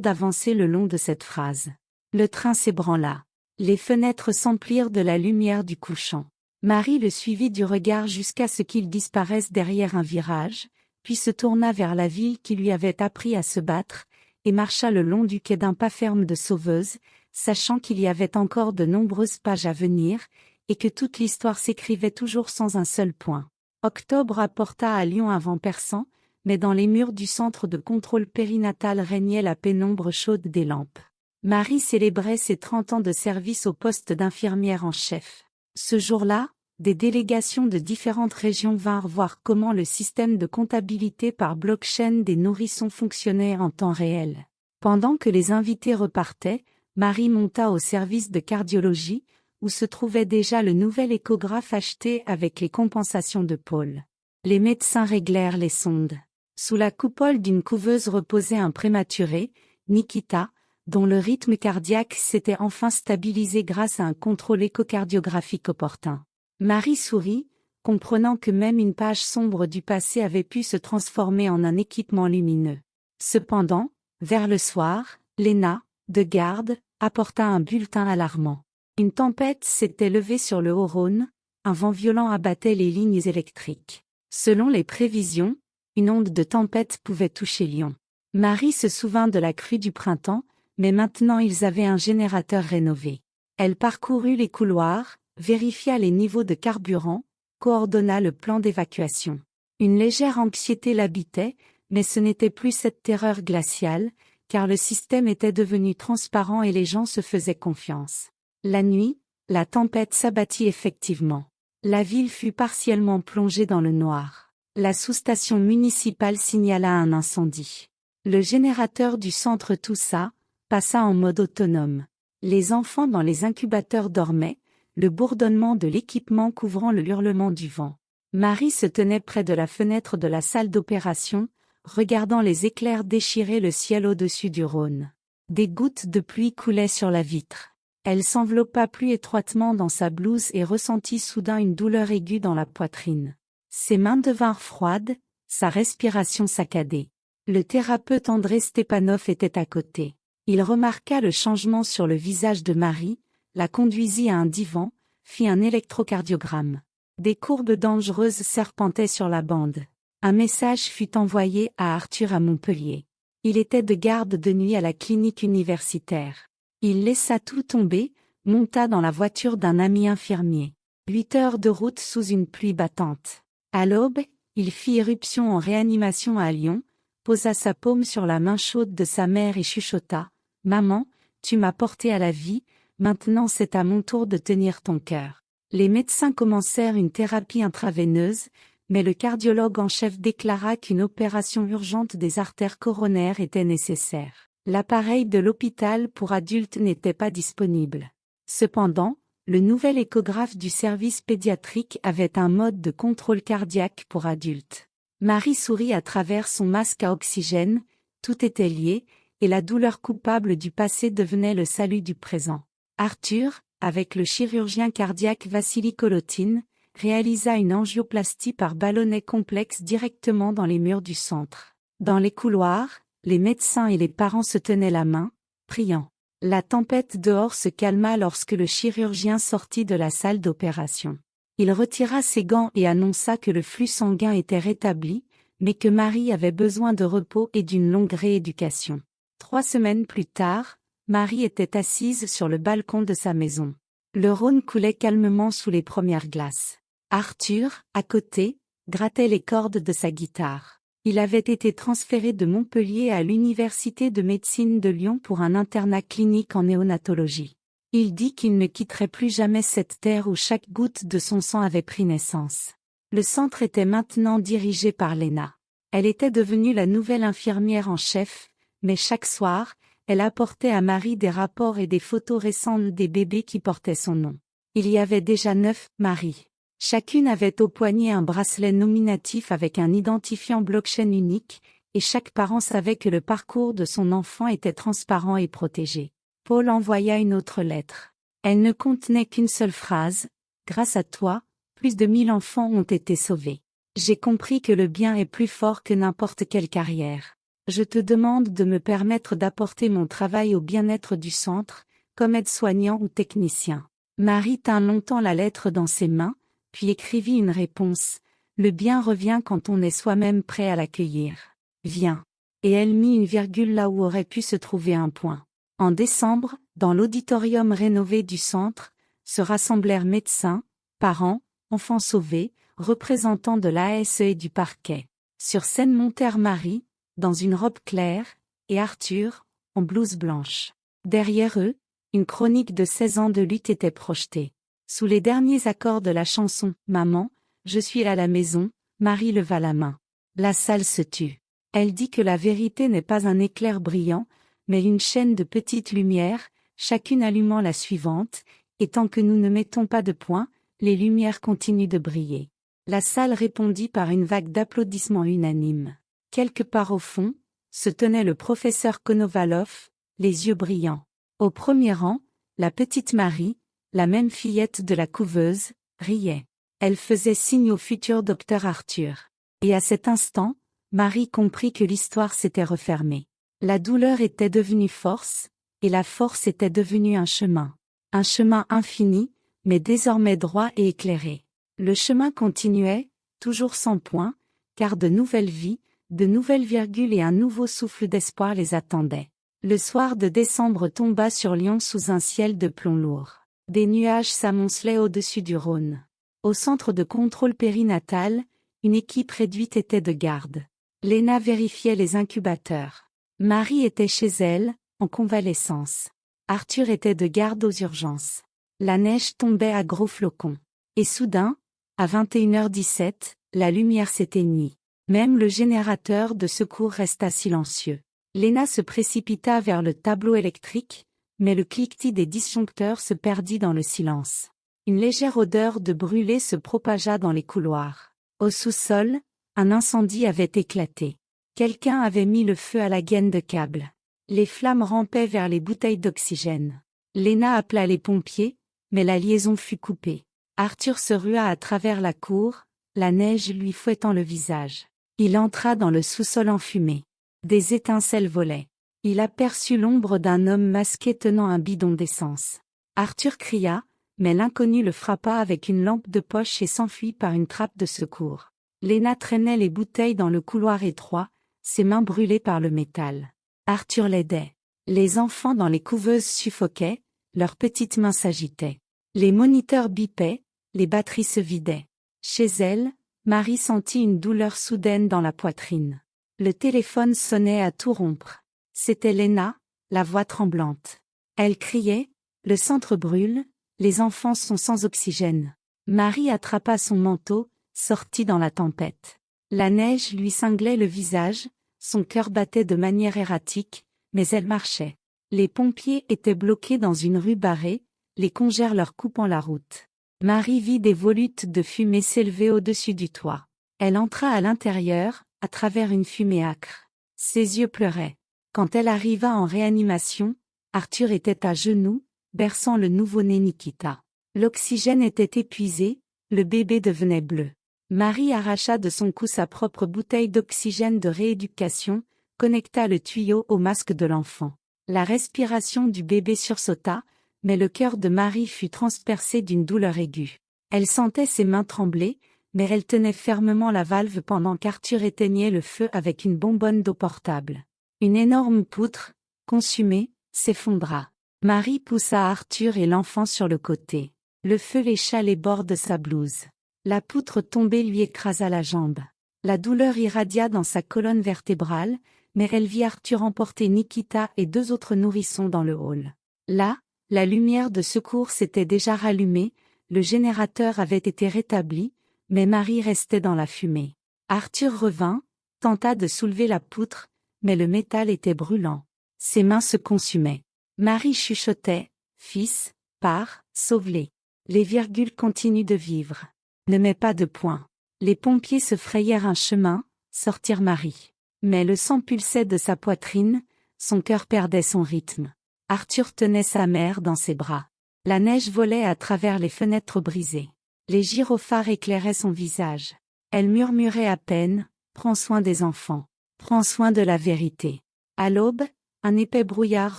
d'avancer le long de cette phrase. Le train s'ébranla. Les fenêtres s'emplirent de la lumière du couchant. Marie le suivit du regard jusqu'à ce qu'il disparaisse derrière un virage, puis se tourna vers la ville qui lui avait appris à se battre, et marcha le long du quai d'un pas ferme de sauveuse, sachant qu'il y avait encore de nombreuses pages à venir, et que toute l'histoire s'écrivait toujours sans un seul point. Octobre apporta à Lyon un vent perçant, mais dans les murs du centre de contrôle périnatal régnait la pénombre chaude des lampes. Marie célébrait ses 30 ans de service au poste d'infirmière en chef. Ce jour-là, des délégations de différentes régions vinrent voir comment le système de comptabilité par blockchain des nourrissons fonctionnait en temps réel. Pendant que les invités repartaient, Marie monta au service de cardiologie, où se trouvait déjà le nouvel échographe acheté avec les compensations de Paul. Les médecins réglèrent les sondes. Sous la coupole d'une couveuse reposait un prématuré, Nikita, dont le rythme cardiaque s'était enfin stabilisé grâce à un contrôle échocardiographique opportun. Marie sourit, comprenant que même une page sombre du passé avait pu se transformer en un équipement lumineux. Cependant, vers le soir, Lena, de garde, apporta un bulletin alarmant. Une tempête s'était levée sur le Haut-Rhône, un vent violent abattait les lignes électriques. Selon les prévisions, une onde de tempête pouvait toucher Lyon. Marie se souvint de la crue du printemps, mais maintenant ils avaient un générateur rénové. Elle parcourut les couloirs, vérifia les niveaux de carburant, coordonna le plan d'évacuation. Une légère anxiété l'habitait, mais ce n'était plus cette terreur glaciale, car le système était devenu transparent et les gens se faisaient confiance. La nuit, la tempête s'abattit effectivement. La ville fut partiellement plongée dans le noir. La sous-station municipale signala un incendie. Le générateur du centre toussa, passa en mode autonome. Les enfants dans les incubateurs dormaient, le bourdonnement de l'équipement couvrant le hurlement du vent. Marie se tenait près de la fenêtre de la salle d'opération, regardant les éclairs déchirer le ciel au-dessus du Rhône. Des gouttes de pluie coulaient sur la vitre. Elle s'enveloppa plus étroitement dans sa blouse et ressentit soudain une douleur aiguë dans la poitrine. Ses mains devinrent froides, sa respiration saccadée. Le thérapeute André Stepanov était à côté. Il remarqua le changement sur le visage de Marie, la conduisit à un divan, fit un électrocardiogramme. Des courbes dangereuses serpentaient sur la bande. Un message fut envoyé à Arthur à Montpellier. Il était de garde de nuit à la clinique universitaire. Il laissa tout tomber, monta dans la voiture d'un ami infirmier. 8 heures de route sous une pluie battante. À l'aube, il fit irruption en réanimation à Lyon, posa sa paume sur la main chaude de sa mère et chuchota « Maman, tu m'as porté à la vie, maintenant c'est à mon tour de tenir ton cœur. » Les médecins commencèrent une thérapie intraveineuse, mais le cardiologue en chef déclara qu'une opération urgente des artères coronaires était nécessaire. L'appareil de l'hôpital pour adultes n'était pas disponible. Cependant, le nouvel échographe du service pédiatrique avait un mode de contrôle cardiaque pour adultes. Marie sourit à travers son masque à oxygène, tout était lié, et la douleur coupable du passé devenait le salut du présent. Arthur, avec le chirurgien cardiaque Vassili Kolotin, réalisa une angioplastie par ballonnet complexe directement dans les murs du centre. Dans les couloirs, les médecins et les parents se tenaient la main, priant. La tempête dehors se calma lorsque le chirurgien sortit de la salle d'opération. Il retira ses gants et annonça que le flux sanguin était rétabli, mais que Marie avait besoin de repos et d'une longue rééducation. 3 semaines plus tard, Marie était assise sur le balcon de sa maison. Le Rhône coulait calmement sous les premières glaces. Arthur, à côté, grattait les cordes de sa guitare. Il avait été transféré de Montpellier à l'Université de médecine de Lyon pour un internat clinique en néonatologie. Il dit qu'il ne quitterait plus jamais cette terre où chaque goutte de son sang avait pris naissance. Le centre était maintenant dirigé par Lena. Elle était devenue la nouvelle infirmière en chef, mais chaque soir, elle apportait à Marie des rapports et des photos récentes des bébés qui portaient son nom. Il y avait déjà 9 Marie. Chacune avait au poignet un bracelet nominatif avec un identifiant blockchain unique, et chaque parent savait que le parcours de son enfant était transparent et protégé. Paul envoya une autre lettre. Elle ne contenait qu'une seule phrase : « Grâce à toi, plus de 1000 enfants ont été sauvés. J'ai compris que le bien est plus fort que n'importe quelle carrière. Je te demande de me permettre d'apporter mon travail au bien-être du centre, comme aide-soignant ou technicien. » Marie tint longtemps la lettre dans ses mains, puis écrivit une réponse. Le bien revient quand on est soi-même prêt à l'accueillir. Viens. Et elle mit une virgule là où aurait pu se trouver un point. En décembre, dans l'auditorium rénové du centre, se rassemblèrent médecins, parents, enfants sauvés, représentants de l'ASE et du parquet. Sur scène montèrent Marie, dans une robe claire, et Arthur, en blouse blanche. Derrière eux, une chronique de 16 ans de lutte était projetée. Sous les derniers accords de la chanson « Maman, je suis à la maison », Marie leva la main. La salle se tut. Elle dit que la vérité n'est pas un éclair brillant, mais une chaîne de petites lumières, chacune allumant la suivante, et tant que nous ne mettons pas de point, les lumières continuent de briller. La salle répondit par une vague d'applaudissements unanimes. Quelque part au fond, se tenait le professeur Konovalov, les yeux brillants. Au premier rang, la petite Marie, la même fillette de la couveuse, riait. Elle faisait signe au futur docteur Arthur. Et à cet instant, Marie comprit que l'histoire s'était refermée. La douleur était devenue force, et la force était devenue un chemin. Un chemin infini, mais désormais droit et éclairé. Le chemin continuait, toujours sans point, car de nouvelles vies, de nouvelles virgules et un nouveau souffle d'espoir les attendaient. Le soir de décembre tomba sur Lyon sous un ciel de plomb lourd. Des nuages s'amoncelaient au-dessus du Rhône. Au centre de contrôle périnatal, une équipe réduite était de garde. Léna vérifiait les incubateurs. Marie était chez elle, en convalescence. Arthur était de garde aux urgences. La neige tombait à gros flocons. Et soudain, à 21h17, la lumière s'éteignit. Même le générateur de secours resta silencieux. Léna se précipita vers le tableau électrique, mais le cliquetis des disjoncteurs se perdit dans le silence. Une légère odeur de brûlé se propagea dans les couloirs. Au sous-sol, un incendie avait éclaté. Quelqu'un avait mis le feu à la gaine de câble. Les flammes rampaient vers les bouteilles d'oxygène. Léna appela les pompiers, mais la liaison fut coupée. Arthur se rua à travers la cour, la neige lui fouettant le visage. Il entra dans le sous-sol enfumé. Des étincelles volaient. Il aperçut l'ombre d'un homme masqué tenant un bidon d'essence. Arthur cria, mais l'inconnu le frappa avec une lampe de poche et s'enfuit par une trappe de secours. Léna traînait les bouteilles dans le couloir étroit, ses mains brûlées par le métal. Arthur l'aidait. Les enfants dans les couveuses suffoquaient, leurs petites mains s'agitaient. Les moniteurs bipaient, les batteries se vidaient. Chez elle, Marie sentit une douleur soudaine dans la poitrine. Le téléphone sonnait à tout rompre. C'était Léna, la voix tremblante. Elle criait, « Le centre brûle, les enfants sont sans oxygène. » Marie attrapa son manteau, sortit dans la tempête. La neige lui cinglait le visage, son cœur battait de manière erratique, mais elle marchait. Les pompiers étaient bloqués dans une rue barrée, les congères leur coupant la route. Marie vit des volutes de fumée s'élever au-dessus du toit. Elle entra à l'intérieur, à travers une fumée âcre. Ses yeux pleuraient. Quand elle arriva en réanimation, Arthur était à genoux, berçant le nouveau-né Nikita. L'oxygène était épuisé, le bébé devenait bleu. Marie arracha de son cou sa propre bouteille d'oxygène de rééducation, connecta le tuyau au masque de l'enfant. La respiration du bébé sursauta, mais le cœur de Marie fut transpercé d'une douleur aiguë. Elle sentait ses mains trembler, mais elle tenait fermement la valve pendant qu'Arthur éteignait le feu avec une bonbonne d'eau portable. Une énorme poutre, consumée, s'effondra. Marie poussa Arthur et l'enfant sur le côté. Le feu lécha les bords de sa blouse. La poutre tombée lui écrasa la jambe. La douleur irradia dans sa colonne vertébrale, mais elle vit Arthur emporter Nikita et 2 autres nourrissons dans le hall. Là, la lumière de secours s'était déjà rallumée, le générateur avait été rétabli, mais Marie restait dans la fumée. Arthur revint, tenta de soulever la poutre, mais le métal était brûlant. Ses mains se consumaient. Marie chuchotait, « Fils, pars, sauve-les. Les virgules continuent de vivre. Ne mets pas de point. » Les pompiers se frayèrent un chemin, sortirent Marie. Mais le sang pulsait de sa poitrine, son cœur perdait son rythme. Arthur tenait sa mère dans ses bras. La neige volait à travers les fenêtres brisées. Les gyrophares éclairaient son visage. Elle murmurait à peine, « Prends soin des enfants. Prends soin de la vérité. » À l'aube, un épais brouillard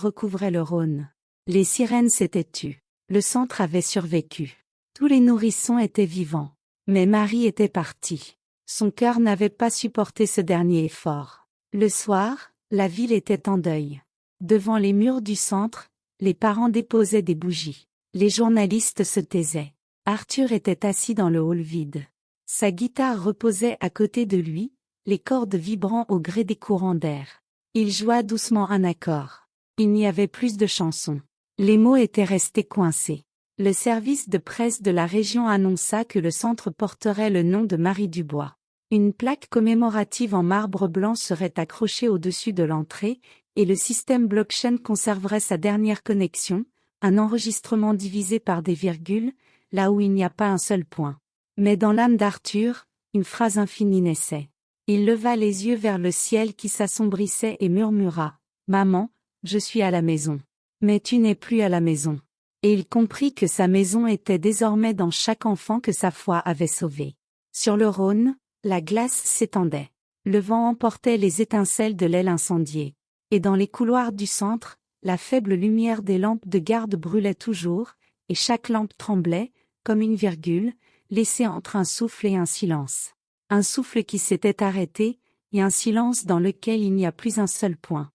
recouvrait le Rhône. Les sirènes s'étaient tues. Le centre avait survécu. Tous les nourrissons étaient vivants. Mais Marie était partie. Son cœur n'avait pas supporté ce dernier effort. Le soir, la ville était en deuil. Devant les murs du centre, les parents déposaient des bougies. Les journalistes se taisaient. Arthur était assis dans le hall vide. Sa guitare reposait à côté de lui, les cordes vibrant au gré des courants d'air. Il joua doucement un accord. Il n'y avait plus de chansons. Les mots étaient restés coincés. Le service de presse de la région annonça que le centre porterait le nom de Marie Dubois. Une plaque commémorative en marbre blanc serait accrochée au-dessus de l'entrée, et le système blockchain conserverait sa dernière connexion, un enregistrement divisé par des virgules, là où il n'y a pas un seul point. Mais dans l'âme d'Arthur, une phrase infinie naissait. Il leva les yeux vers le ciel qui s'assombrissait et murmura « Maman, je suis à la maison. Mais tu n'es plus à la maison. » Et il comprit que sa maison était désormais dans chaque enfant que sa foi avait sauvé. Sur le Rhône, la glace s'étendait. Le vent emportait les étincelles de l'aile incendiée. Et dans les couloirs du centre, la faible lumière des lampes de garde brûlait toujours, et chaque lampe tremblait, comme une virgule, laissée entre un souffle et un silence. Un souffle qui s'était arrêté, et un silence dans lequel il n'y a plus un seul point.